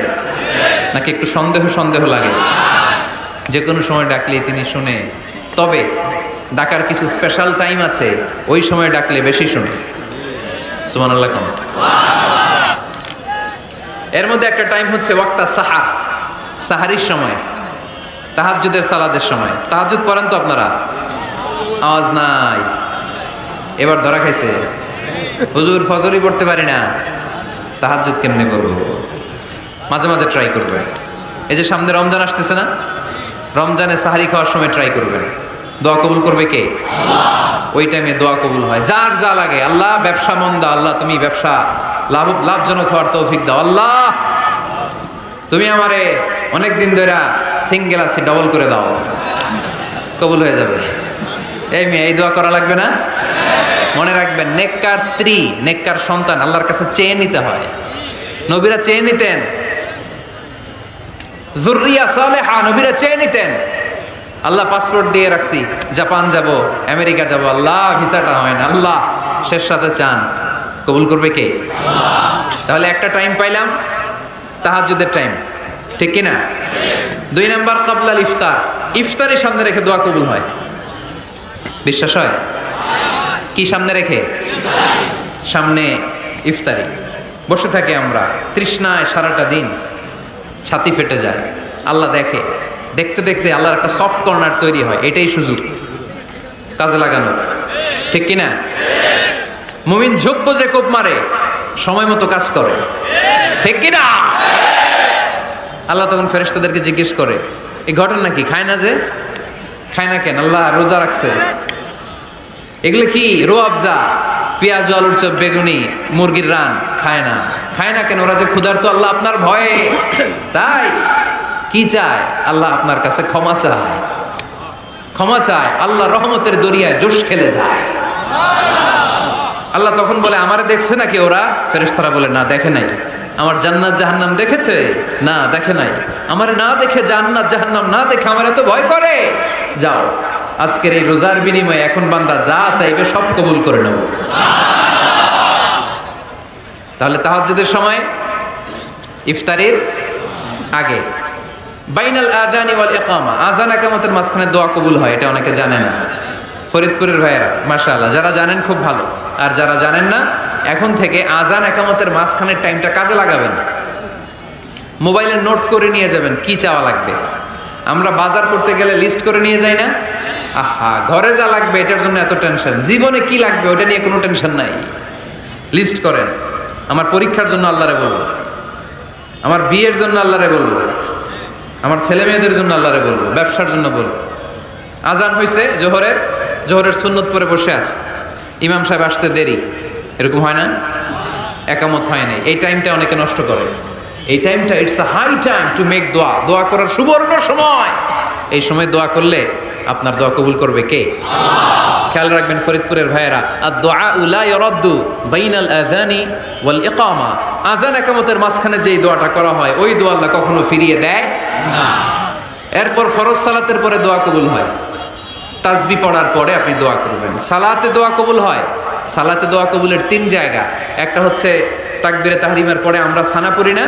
নাকি একটু সন্দেহ সন্দেহ লাগে? যে কোনো সময় ডাকলেই তিনি শুনে, তবে ডাকার কিছু স্পেশাল টাইম আছে, ওই সময় ডাকলে বেশি শুনে। সুবহানাল্লাহ কম। এর মধ্যে একটা টাইম হচ্ছে ওয়াক্তা সাহার, সাহারির সময়, তাহাজ্জুদের সালাদের সময়। তাহাজ্জুদ পড়েন তো আপনারা? আওয়াজ নাই, এবার ধরা খাইছে। হুজুর ফজরই পড়তে পারি না, তাহাজ্জুদ কেমনে করবো? মাঝে মাঝে ট্রাই করবেন। এই যে সামনে রমজান আসতেছে না, রমজানে সাহারি খাওয়ার সময় ট্রাই করবেন। দোয়া কবুল করবে কে? ওই টাইমে দোয়া কবুল হয়। যার যা লাগে, আল্লাহ ব্যবসা মন্দা, আল্লাহ তুমি ব্যবসা লাভজনক হওয়ার তৌফিক দাও, আল্লাহ তুমি আমারে অনেক দিন ধরে সিঙ্গেল আছি, ডবল করে দাও, কবুল হয়ে যাবে। এই মেয়ে, এই দোয়া করা লাগবে না? মনে রাখবেন, নেককার স্ত্রী, নেককার সন্তান আল্লাহর কাছে চেয়ে নিতে হয়। নবীরা চেয়ে নিতেন, যুররিয়া সালেহা নবীরা চেয়ে নিতেন। আল্লাহ পাসপোর্ট দিয়ে রাখছি, জাপান যাব, আমেরিকা যাব, আল্লাহ ভিসাটা হয় না, আল্লাহ শেষ সাথে চান, কবুল করবে কে? তাহলে একটা টাইম পাইলাম, তাহাজ্জুদের টাইম, ঠিক কিনা? 2 নাম্বার ক্বাবলাল ইফতার, ইফতারি সামনে রেখে দোয়া কবুল হয়। বিশ্বাস হয়? কি সামনে রেখে? সামনে ইফতারি। বসে থাকি আমরা তৃষ্ণায় সারাটা দিন, ছাতি ফেটে যায়, আল্লাহ দেখে, দেখতে দেখতে আল্লাহর একটা সফট কর্নার তৈরি হয়। এটাই সুযোগ কাজে লাগানো, ঠিক কিনা? মুমিন ঝোপ বজে কোপ মারে, সময় মতো কাজ করে, ঠিক কিনা? আল্লাহ তখন ফেরেশতাদেরকে জিজ্ঞেস করে, এই ঘটনা কি? খায় না যে? খায় না কেন? আল্লাহ রোজা রাখছে। এগুলো কি? রোয়াবজা, পেঁয়াজ, আলুর চপ, বেগুনি, মুরগির রান। খায় না। খায় না কেন? ওরা যে ক্ষুধার্ত, আল্লাহ আপনার ভয়ে। তাই কি চায়? আল্লাহ আপনার কাছে ক্ষমা চায়, ক্ষমা চায়। আল্লাহ রহমতের দরিয়ায় জোশ খেলে যায়। আল্লাহ তখন বলে, আমারে দেখছে নাকি ওরা? ফেরেশতারা বলে, না দেখে নাই। আমার জান্নাত জাহান্নাম দেখেছে? না দেখে নাই। আমারে না দেখে, জান্নাত জাহান্নাম না দেখে আমারে তো ভয় করে। যাও, আজকের এই রোজার বিনিময়ে এখন বান্দা যা চাইবে সব কবুল করে নেব। তাহলে তাহাজ্জুদের সময়, ইফতারির আগে, বাইনাল আযানি ওয়াল ইকামা, আযান ইকামতের মাঝখানে দোয়া কবুল হয়। এটা অনেকে জানে না। ফরিদপুরের ভাইয়েরা মাশাআল্লাহ, যারা জানেন খুব ভালো, আর যারা জানেন না, এখন থেকে আযান ইকামতের মাঝখানের টাইমটা কাজে লাগাবেন। মোবাইলে নোট করে নিয়ে যাবেন কি চাওয়া লাগবে। আমরা বাজার করতে গেলে লিস্ট করে নিয়ে যাই না? আহা, ঘরে যা লাগবে এটার জন্য এত টেনশন, জীবনে কি লাগবে ওটা নিয়ে কোনো টেনশন নাই। লিস্ট করেন। আমার পরীক্ষার জন্য আল্লাহরে বলবো, আমার বিয়ের জন্য আল্লাহরে বলবো, আমার ছেলে মেয়েদের জন্য আল্লাহরে বলবো, ব্যবসার জন্য বলবো। আজান হয়েছে জোহরের সুন্নত পরে বসে আছে, ইমাম সাহেব আসতে দেরি, এরকম হয় না? একামত হয় নাই, এই টাইমটা অনেকে নষ্ট করে। এই টাইমটা it's a high time to make দোয়া, দোয়া করার সুবর্ণ সময়। এই সময় দোয়া করলে আপনার দোয়া কবুল করবে কে? খেয়াল রাখবেন ফরিদপুরের ভাইয়েরা, আর দোয়া লা ইউরাদ্দু বাইনাল আযানি ওয়াল ইকামা, আযান একামতের মাঝখানে যেই দোয়াটা করা হয় ওই দোয়া আল্লাহ কখনো ফিরিয়ে দেয় না। এরপর ফরজ সালাতের পরে দোয়া কবুল হয়, তাসবিহ পড়ার পরে আপনি দোয়া করবেন। সালাতে দোয়া কবুল হয়, সালাতে দোয়া কবুলের 3 জায়গা। একটা হচ্ছে তাকবীরে তাহরিমের পরে আমরা সানা পড়ি না,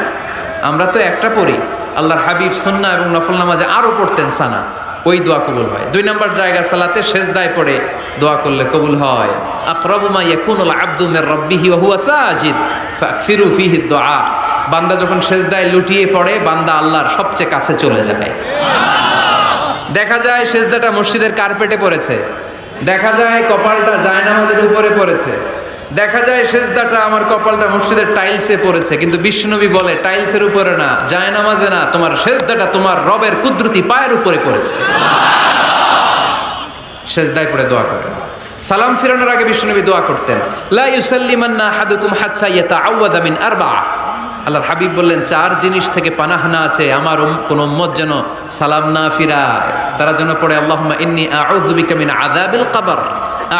আমরা তো একটা পড়ি, আল্লাহর হাবিব সুন্নাহ এবং নফল নামাজে আরও পড়তেন সানা, ওই দোয়া কবুল হয়। 2 নম্বর জায়গা সালাতে সেজদায় পড়ে দোয়া করলে কবুল হয়। আকরাবু মা ইয়াকুনুল আবদু মির রাব্বিহি ওয়া হুয়া সাজিদ ফাকফিরু ফিহি দুআ, বান্দা যখন সেজদায় লুটিয়ে পড়ে বান্দা আল্লাহর সবচেয়ে কাছে চলে যায়। দেখা যায় সেজদাটা মসজিদের কার্পেটে পড়েছে, দেখা যায় কপালটা জায়নামাজের উপরে পড়েছে, দেখা যায় সেজদাটা আমার কপালটা মসজিদের টাইলসে পড়েছে, কিন্তু বিশ্বনবী বলে টাইলসের উপরে না, জায়নামাজে না, তোমার সেজদাটা তোমার রবের কুদরতি পায়ের উপরে পড়েছে। সেজদায় পড়ে দোয়া করে। সালাম ফিরানোর আগে বিশ্বনবী দোয়া করতেন, লা ইউসাল্লিমান্না আহাদুকুম হাত্তা ইয়াতাআওয়াযা মিন আরবা'a। আল্লাহর হাবিব বললেন 4 জিনিস থেকে পানাহানা আছে, আমার কোন উম্মত যেন সালাম না ফিরায়। তারা যেন পড়ে আল্লাহুম্মা ইন্নী আউযু বিকা মিন আযাবিল কবর,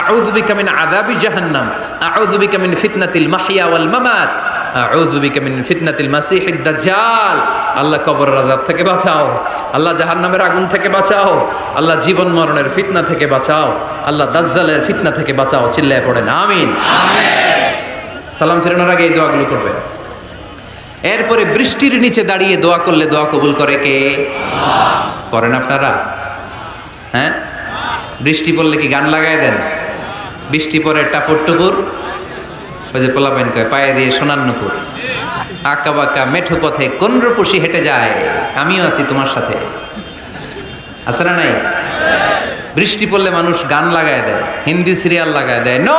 আউযু বিকা মিন আযাবি জাহান্নাম, আউযু বিকা মিন ফিতনাতিল মাহইয়া ওয়াল মামাত, আউযু বিকা মিন ফিতনাতিল মাসিহিদ দাজ্জাল। আল্লাহ কবরের আযাব থেকে বাঁচাও, আল্লাহ জাহান্নামের আগুন থেকে বাঁচাও, আল্লাহ জীবন মরণের ফিতনা থেকে বাঁচাও, আল্লাহ দাজ্জালের ফিতনা থেকে বাঁচাও। চিল্লায়ে পড়েন আমিন। সালাম ফিরানোর আগে এই দোয়াগুলো করবেন। এরপরে বৃষ্টির নিচে দাঁড়িয়ে দোয়া করলে দোয়া কবুল করে কে? করেন আপনারা? হ্যাঁ, বৃষ্টি পড়লে কি গান লাগায় দেন? বৃষ্টি পরে টাপুর টুপুর, ওই যে পোলাপাইন কয় পায়ে দিয়ে সোনার নুপুর, আঁকা বাঁকা মেঠো পথে কোন রূপসী হেঁটে যায়, আমিও আছি তোমার সাথে, আছে না নাই? বৃষ্টি পড়লে মানুষ গান লাগায় দেয়, হিন্দি সিরিয়াল লাগায় দেয়। নো,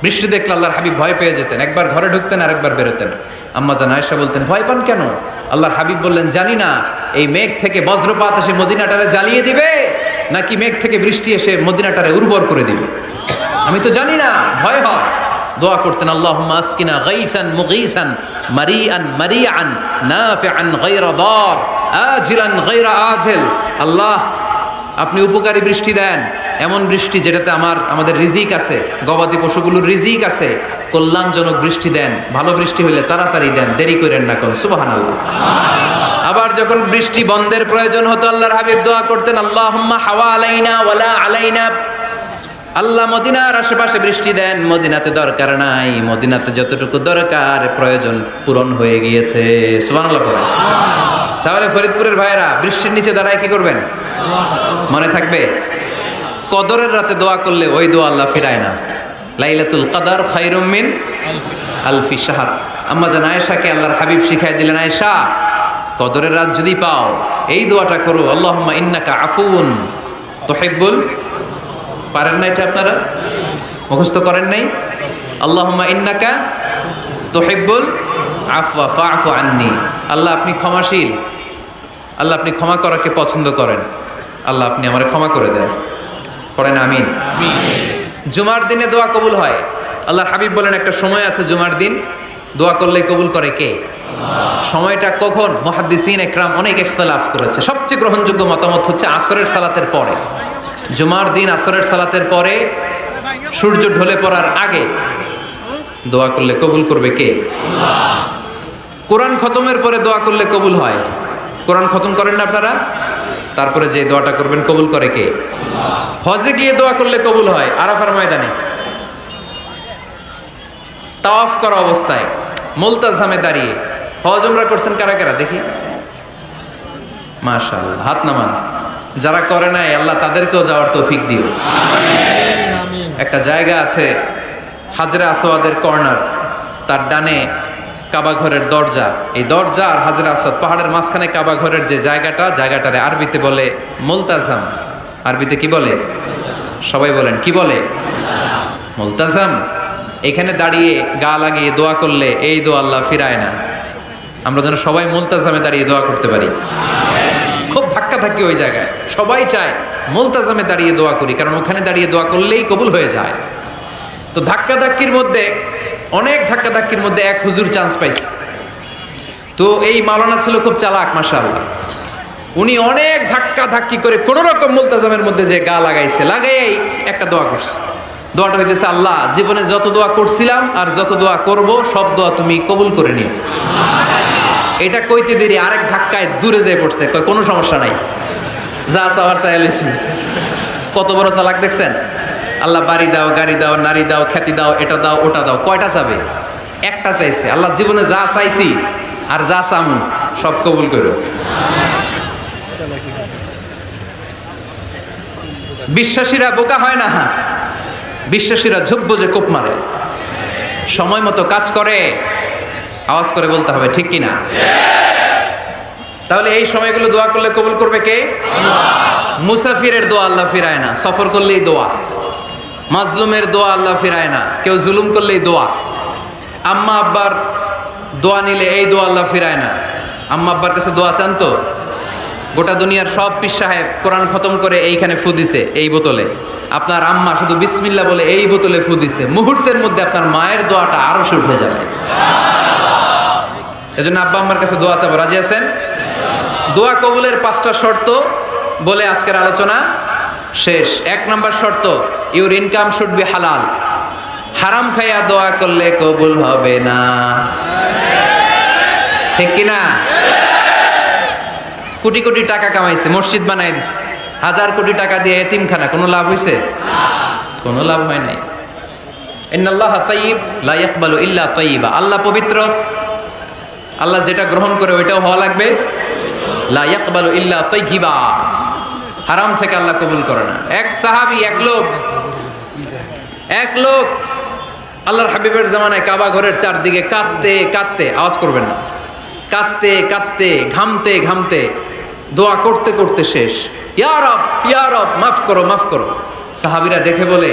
বৃষ্টি দেখলে আল্লাহর হাবিব ভয় পেয়ে যেতেন, একবার ঘরে ঢুকতেন আর একবার বেরোতেন। আম্মা জান আয়েশা বলতেন, ভয় পান কেন? আল্লাহর হাবিব বললেন, জানি না এই মেঘ থেকে বজ্রপাত এসে মদিনাটারে জ্বালিয়ে দিবে নাকি মেঘ থেকে বৃষ্টি এসে মদিনাটারে উর্বর করে দিবে, আমি তো জানি না, ভয় হয়। দোয়া করতেন, আল্লাহুম্মা আসকিনা গাইসান মুগীসান মারিআন মারিআন নাফিআন গায়রা দার আজিলান গায়রা আজিল। আল্লাহ, আপনি উপকারী বৃষ্টি দেন, এমন বৃষ্টি যেটাতে আমাদের রিজিক আছে, গবাদি পশুগুলোর রিজিক আছে, কল্যাণজনক বৃষ্টি দেন, ভালো বৃষ্টি হইলে তাড়াতাড়ি দেন, দেরি করেন না কোন। সুবহানাল্লাহ। আবার যখন বৃষ্টি বন্ধের প্রয়োজন হতো আল্লাহর হাবিব দোয়া করতেন, আল্লাহুম্মা হাওয়া আলাইনা ওয়ালা আলাইনা। আল্লাহ মদিনার আশেপাশে বৃষ্টি দেন, মদিনাতে দরকার নাই, মদিনাতে যতটুকু দরকার প্রয়োজন পূরণ হয়ে গিয়েছে। সুবহানাল্লাহ। তাহলে ফরিদপুরের ভাইয়েরা বৃষ্টির নিচে দাঁড়ায় কি করবেন? মনে থাকবে, কদরের রাতে দোয়া করলে ওই দোয়া আল্লাহ ফিরায় না। লাইলাতুল কদর খায়রুম মিন আলফি শাহর। আম্মা জান আয়েশাকে আল্লাহর হাবিব শিখাই দিলেন, আয়েশা কদরের রাত যদি পাও এই দোয়াটা করো, আল্লাহুম্মা ইন্নাকা আফুন তুহিব্বুল, পারেন না এটা আপনারা? মুখস্থ করেন নাই? আল্লাহুম্মা ইন্নাকা তুহিব্বুল আফওয়া ফা'ফু আন্নি। আল্লাহ আপনি ক্ষমাশীল, আল্লাহ আপনি ক্ষমা করাকে পছন্দ করেন, আল্লাহ আপনি আমারে ক্ষমা করে দেন। পড়েন আমিন। জুমার দিনে দোয়া কবুল হয়। আল্লাহর হাবিব বলেন একটা সময় আছে জুমার দিন দোয়া করলে কবুল করে কে? সময়টা কখন? মুহাদ্দিসিন ইকরাম অনেক ইখতিলাফ করেছে। সবচেয়ে গ্রহণযোগ্য মতামত হচ্ছে আসরের সালাতের পরে। জুমার দিন আসরের সালাতের পরে সূর্য ঢলে পড়ার আগে দোয়া করলে কবুল করবে কে? কোরআন খতমের পরে দোয়া করলে কবুল হয়। কোরআন খতম করেন না আপনারা? তারপরে যে দোয়াটা করবেন কবুল করে কে? হজে গিয়ে দোয়া করলে কবুল হয়। আরাফার ময়দানে তাওয়াফ করা অবস্থায় মুলতাজামে দাঁড়িয়ে। হজ উমরা করছেন কারা কারা দেখি? মাশাআল্লাহ, হাত নামান। যারা করে নাই আল্লাহ তাদেরকেও যাওয়ার তৌফিক দিও। একটা জায়গা আছে হাজরে আসওয়াদের কর্নার, তার ডানে কাবা ঘরের দরজা। এই দরজা আর হাজরে আসওয়াদ পাহাড়ের মাঝখানে কাবা ঘরের যে জায়গাটারে আরবিতে বলে মুলতাজাম। আরবিতে কি বলে? সবাই বলেন কি বলে? মুলতাজাম। এখানে দাঁড়িয়ে গা লাগিয়ে দোয়া করলে এই দোয়া আল্লাহ ফিরায় না। আমরা যেন সবাই মুলতাজামে দাঁড়িয়ে দোয়া করতে পারি। খুব ধাক্কা ধাক্কি ওই জায়গায়, সবাই চায় মুলতাজামে দাঁড়িয়ে দোয়া করি, কারণ ওখানে দাঁড়িয়ে দোয়া করলেই কবুল হয়ে যায়। তো ধাক্কা ধাক্কির মধ্যে, অনেক ধাক্কা ধাক্কির মধ্যে এক হুজুর চান্স পাইছে। তো এই মাওলানা ছিল খুব চালাক মাশাআল্লাহ। উনি অনেক ধাক্কা ধাক্কি করে কোন রকম মুলতাজামের মধ্যে যে গা লাগাইছে, লাগাই একটা দোয়া করছে। দোয়াটা হইতেছে, আল্লাহ জীবনে যত দোয়া করছিলাম আর যত দোয়া করব সব দোয়া তুমি কবুল করে নিও। এটা কইতে দেরি আরেক ধাক্কায় দূরে যেয়ে পড়ছে, কয় কোনো সমস্যা নাই, যা চাওয়ার চাই লইছি। কত বড় চালাক দেখছেন। আল্লাহ বাড়ি দাও, গাড়ি দাও, নারী দাও, খ্যাতি দাও, এটা দাও, ওটা দাও, কয়টা চাবে? একটা চাইছে। আল্লাহ জীবনে যা চাইছি আর যা চামু সব কবুল করো। বিশ্বাসীরা বোকা হয় না, বিশ্বাসীরা ঝুঁকবো যে কোপ মারে, সময় মতো কাজ করে। আওয়াজ করে বলতে হবে ঠিক কিনা? তাহলে এই সময়গুলো দোয়া করলে কবুল করবে কে? মুসাফিরের দোয়া আল্লাহ ফিরায় না, সফর করলেই দোয়া। মাজলুমের দোয়া আল্লাহ ফিরায় না, কেউ জুলুম করলেই দোয়া। আম্মা আব্বার দোয়া নিলে এই দোয়া আল্লাহ ফিরায় না। আম্মা আব্বার কাছে দোয়া চান তো? গোটা দুনিয়ার সব পীর সাহেব কোরআন খতম করে এইখানে ফু দিছে এই বোতলে, আপনার আম্মা শুধু বিসমিল্লাহ বলে এই বোতলে ফু দিছে, মুহূর্তের মধ্যে আপনার মায়ের দোয়াটা আরশে উঠে যাবে। এজন্য আব্বা আম্মার কাছে দোয়া চাবো, রাজি আছেন? দোয়া কবুলের 5টা শর্ত বলে আজকের আলোচনা শেষ। 1 নম্বর শর্ত, ইউর ইনকাম শুড বি হালাল। হারাম খাইয়া দোয়া করলে কবুল হবে না, ঠিক কিনা? কোটি কোটি টাকা কামাইছে, মসজিদ বানাই দিছে, 1000 কোটি টাকা দিয়ে এতিমখানা, কোনো লাভ হইছে? কোনো লাভ হয় নাই। ইন্নাল্লাহা তাইয়্যিব লা ইয়াকবালু ইল্লা তাইয়্যিবা। আল্লাহ পবিত্র, আল্লাহ যেটা গ্রহণ করে ওইটাও হওয়া লাগবে। লা ইয়াকবালু ইল্লা তাইয়্যিবা, হারাম থেকে আল্লাহ কবুল করে না। এক সাহাবী, এক লোক আল্লাহর হাবিবের জামানায় কাবা ঘরের চারদিকে কাঁদতে কাঁদতে, আওয়াজ করবেন না, কাঁদতে কাঁদতে, ঘামতে ঘামতে, দোয়া করতে করতে শেষ। ইয়া রব, ইয়া রব, মাফ করো, মাফ করো। সাহাবীরা দেখে বলে,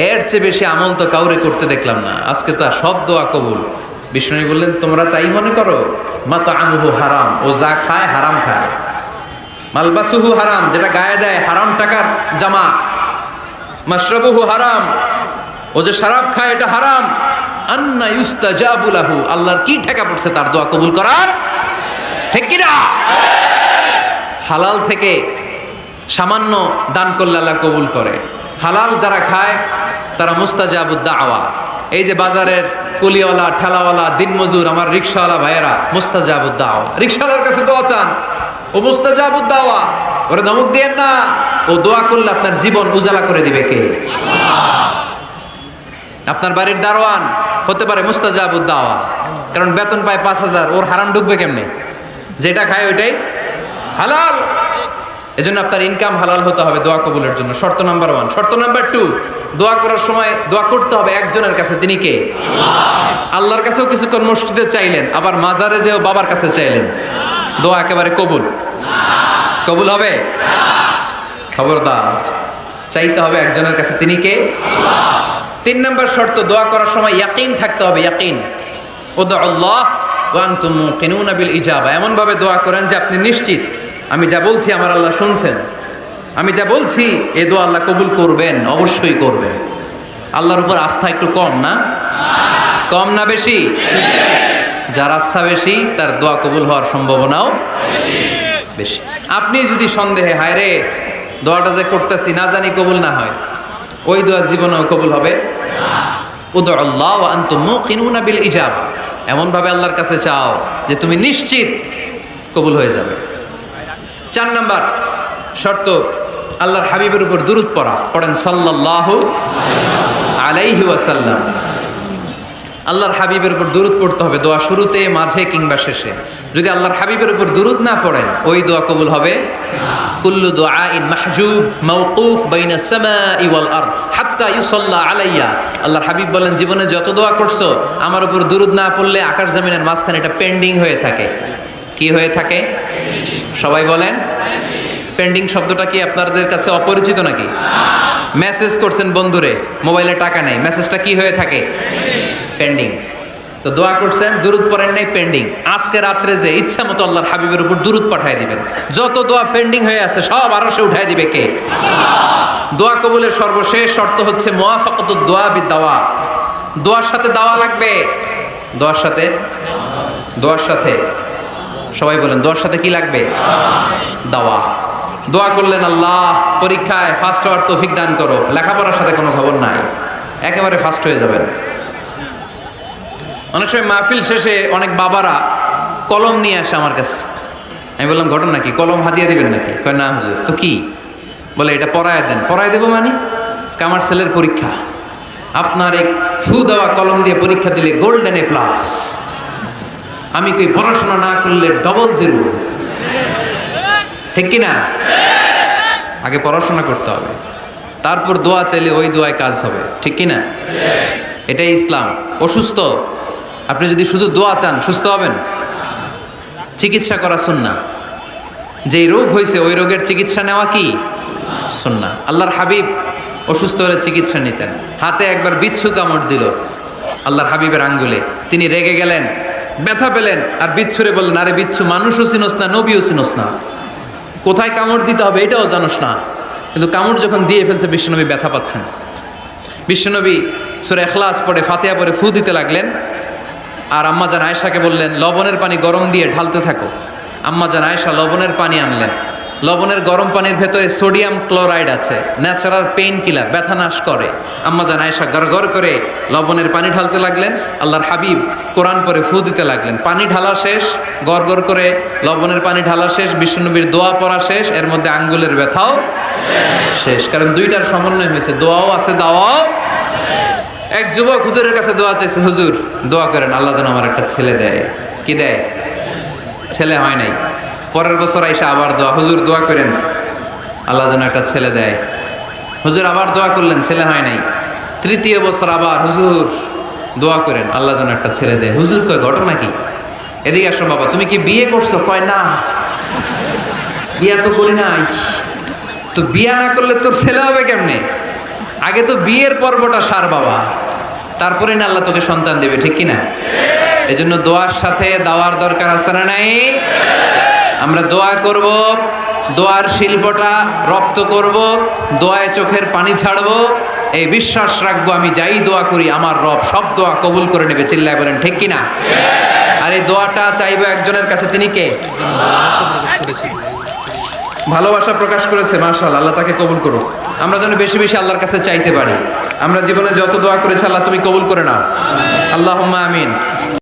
এর চেয়ে বেশি আমল তো কাউরে করতে দেখলাম না, আজকে তো সব দোয়া কবুল। বিষ্ণু বললেন, তোমরা তাই মনে করো? মাতআমুহু হারাম, ও যা খায় হারাম খায়। মালবাসুহু হারাম, যেটা গায়ে দেয় হারাম টাকার জামা। মাশরাবুহু হারাম, ও যে শরাব খায় এটা হারাম। আন্না ইউস্তাজাবু লাহু, আল্লাহর কি ঠেকা পড়ছে তার দোয়া কবুল করার, ঠিক কি না? হালাল থেকে সামান্য দান করলে আল্লাহ কবুল করে। হালাল যারা খায় তারা মুস্তাজাবুদ দাওয়া। এই যে বাজারের কুলিওয়ালা, ঠেলাওয়ালা, দিনমজুর, আমার রিকশাওয়ালা ভাইয়েরা, মুস্তাজাবুদ দাওয়া। রিকশাওয়ালার কাছে দোয়া চান, ও মুস্তাজাবুদ দাওয়া, ওরে ধমক দিয়েন না। ও দোয়া করলে আপনার জীবন উজালা করে দিবে কে? আপনার বাড়ির দারোয়ান হতে পারে মুস্তাজাবুদ দাওয়া, কারণ বেতন পায় 5000, ওর হারাম ঢুকবে কেমনে? যেটা খায় ওইটাই হালাল। এজন্য আপনার ইনকাম হালাল হতে হবে দোয়া কবুলের জন্য। শর্ত নাম্বার 1। শর্ত নাম্বার 2, দোয়া করার সময় দোয়া করতে হবে একজনের কাছে, তিনি কে? আল্লাহর কাছেও কিছুক্ষণ মসজিদে চাইলেন, আবার মাজারে যেও বাবার কাছে চাইলেন, দোয়া একেবারে কবুল? কবুল হবে? খবরদার, চাইতে হবে একজনের কাছে, তিনি কে? 3 নম্বর শর্ত, দোয়া করার সময় ইয়াকিন থাকতে হবে। ইয়াকিন, উদউল্লাহ ওয়া আনতুম মুকিনুনা বিল ইজাবা। এমন ভাবে দোয়া করেন যে আপনি নিশ্চিত আমি যা বলছি আমার আল্লাহ শুনছেন, আমি যা বলছি এই দোয়া আল্লাহ কবুল করবেন, অবশ্যই করবেন। আল্লাহর উপর আস্থা একটু কম না? কম না বেশি? যার আস্থা বেশি তার দোয়া কবুল হওয়ার সম্ভাবনাও বেশি। আপনি যদি সন্দেহে, হায় রে দোয়াটা যে করতেছি না জানি কবুল না হয়, ওই দোয়া জীবনেও কবুল হবে? উদউল্লাহ ওয়া আনতুম মুকিনুনা বিল ইজাবা। এমন ভাবে আল্লাহর কাছে চাও যে তুমি নিশ্চিত কবুল হয়ে যাবে। 4 নম্বর শর্ত, আল্লাহর হাবিবের উপর দুরূদ পড়া। পড়েন সাল্লাল্লাহু আলাইহি ওয়াসাল্লাম। আল্লাহর হাবিবের উপর দুরূদ পড়তে হবে দোয়া শুরুতে, মাঝে কিংবা শেষে। যদি আল্লাহর হাবিবের উপর দুরূদ না পড়েন, ওই দোয়া কবুল হবে? কুল্লু দুআইন মাহজুব মাওকুফ বাইনা সামাই ওয়াল আরদ হাত্তা ইউসাল্লা আলাইয়া। আল্লাহর হাবিব বলেন, জীবনে যত দোয়া করছো আমার উপর দুরূদ না পড়লে আকাশ জমিনের মাঝখানে এটা পেন্ডিং হয়ে থাকে। কি হয়ে থাকে? সবাই বলেন পেন্ডিং শব্দটা কি আপনাদের কাছে অপরিচিত নাকি? মেসেজ করছেন বন্ধুরে, মোবাইলে টাকা নেই, মেসেজটা কি হয়ে থাকে? পেন্ডিং। তো দোয়া করছেন, দুরুদ পড়েন নাই, পেন্ডিং। আজকে রাত্রে যে ইচ্ছা মতো আল্লাহর হাবিবের উপর দুরুদ পাঠিয়ে দিবেন, যত দোয়া পেন্ডিং হয়ে আছে সব আরশে উঠায় দিবে কে? দোয়া কবুলের সর্বশেষ শর্ত হচ্ছে মুওয়াফাকাতুদ দোয়া বিদ-দাওয়া। দোয়ার সাথে দাওয়া লাগবে। দোয়ার সাথে সবাই বলেন, দোয়ার সাথে কি লাগবে? দাওয়া। দোয়া করলেন, আল্লাহ পরীক্ষায় ফার্স্ট হওয়ার তৌফিক দান করো, লেখাপড়ার সাথে কোনো খবর নাই, একেবারে ফার্স্ট হয়ে যাবেন। অনেক সময় মাহফিল শেষে অনেক বাবারা কলম নিয়ে আসে আমার কাছে। আমি বললাম, ঘটনা কি? কলম হাদিয়া দিবেন নাকি? কয় না হুজুর। তো কি? বলে এটা পড়ায় দেন। পড়ায় দেবো মানে? আমার ছেলের পরীক্ষা, আপনার এক ফু দেওয়া কলম দিয়ে পরীক্ষা দিলে গোল্ডেন এ প্লাস। আমি কই পড়াশোনা না করলে ডবল জিরো। ঠিক কিনা? আগে পড়াশোনা করতে হবে, তারপর দোয়া চাইলে ওই দোয়ায় কাজ হবে। ঠিক কিনা? এটাই ইসলাম। অসুস্থ আপনি যদি শুধু দোয়া চান, সুস্থ হবেন? চিকিৎসা করা সুন্নাহ। যেই রোগ হয়েছে ওই রোগের চিকিৎসা নেওয়া কি সুন্নাহ। আল্লাহর হাবিব অসুস্থ হলে চিকিৎসা নিতেন। হাতে একবার বিচ্ছু কামড় দিল আল্লাহর হাবিবের আঙ্গুলে, তিনি রেগে গেলেন, ব্যথা পেলেন, আর বিচ্ছুরে বললেন, আরে বিচ্ছু, মানুষও চিনোস না, নবীও চিনোস না, কোথায় কামড় দিতে হবে এটাও জানোস না। কিন্তু কামড় যখন দিয়ে ফেলছে, বিশ্বনবী ব্যথা পাচ্ছেন। বিশ্বনবী সূরা ইখলাস পড়ে, ফাতিহা পড়ে ফু দিতে লাগলেন। আর আম্মাজান আয়েশাকে বললেন, লবণের পানি গরম দিয়ে ঢালতে থাকো। আম্মাজান আয়েশা লবণের পানি আনলেন। লবণের গরম পানির ভেতরে সোডিয়াম ক্লোরাইড আছে, ন্যাচারাল পেইন কিলার, ব্যথা নাশ করে। আম্মাজান আয়েশা গড়গড় করে লবণের পানি ঢালতে লাগলেন। আল্লাহর হাবিব কোরআন পরে ফু দিতে লাগলেন। পানি ঢালা শেষ, গড়গড় করে লবণের পানি ঢালা শেষ, বিশ্বনবীর দোয়া পড়া শেষ, এর মধ্যে আঙ্গুলের ব্যথাও শেষ। কারণ দুইটার সমন্বয় হয়েছে, দোয়াও আছে, দাওয়াও। এক যুবক হুজুরের কাছে দোয়া চাইছে, হুজুর দোয়া করেন আল্লাহ যেন আমার একটা ছেলে দেয়। কি দেয়? ছেলে হয় নাই। পরের বছর আইসা আবার দোয়া, হুজুর দোয়া করেন আল্লাহ যেন একটা ছেলে দেয়। হুজুর আবার দোয়া করলেন, ছেলে হয় নাই। তৃতীয় বছর আবার, হুজুর দোয়া করেন আল্লাহ যেন একটা ছেলে দেয়। হুজুর কয়, ঘটনা কি? এদিকে আসো বাবা, তুমি কি বিয়ে করছো? কয় না, বিয়া তো করি নাই। তো বিয়া না করলে তোর ছেলে হবে কেমনে? আগে তো বিয়ের পর্বটা সার বাবা, তারপরে না আল্লাহ তোকে সন্তান দেবে। ঠিক কিনা? এই জন্য দোয়ার সাথে দাওয়ার দরকার আছে না নাই? আমরা দোয়া করব, দোয়ার শিল্পটা রপ্ত করব, দোয়ায় চোখের পানি ছাড়বো, এই বিশ্বাস রাখবো আমি যাই দোয়া করি আমার রব সব দোয়া কবুল করে নেবে। চিল্লায় বলেন ঠিক কিনা? আর এই দোয়াটা চাইবো একজনের কাছে, তিনি কে? ভালোবাসা প্রকাশ করেছে, মাশাআল্লাহ, আল্লাহ তাকে কবুল করুক। আমরা যেন বেশি বেশি আল্লাহর কাছে চাইতে পারি। আমরা জীবনে যত দোয়া করেছি আল্লাহ তুমি কবুল করে নাও, আল্লাহুম্মা আমিন।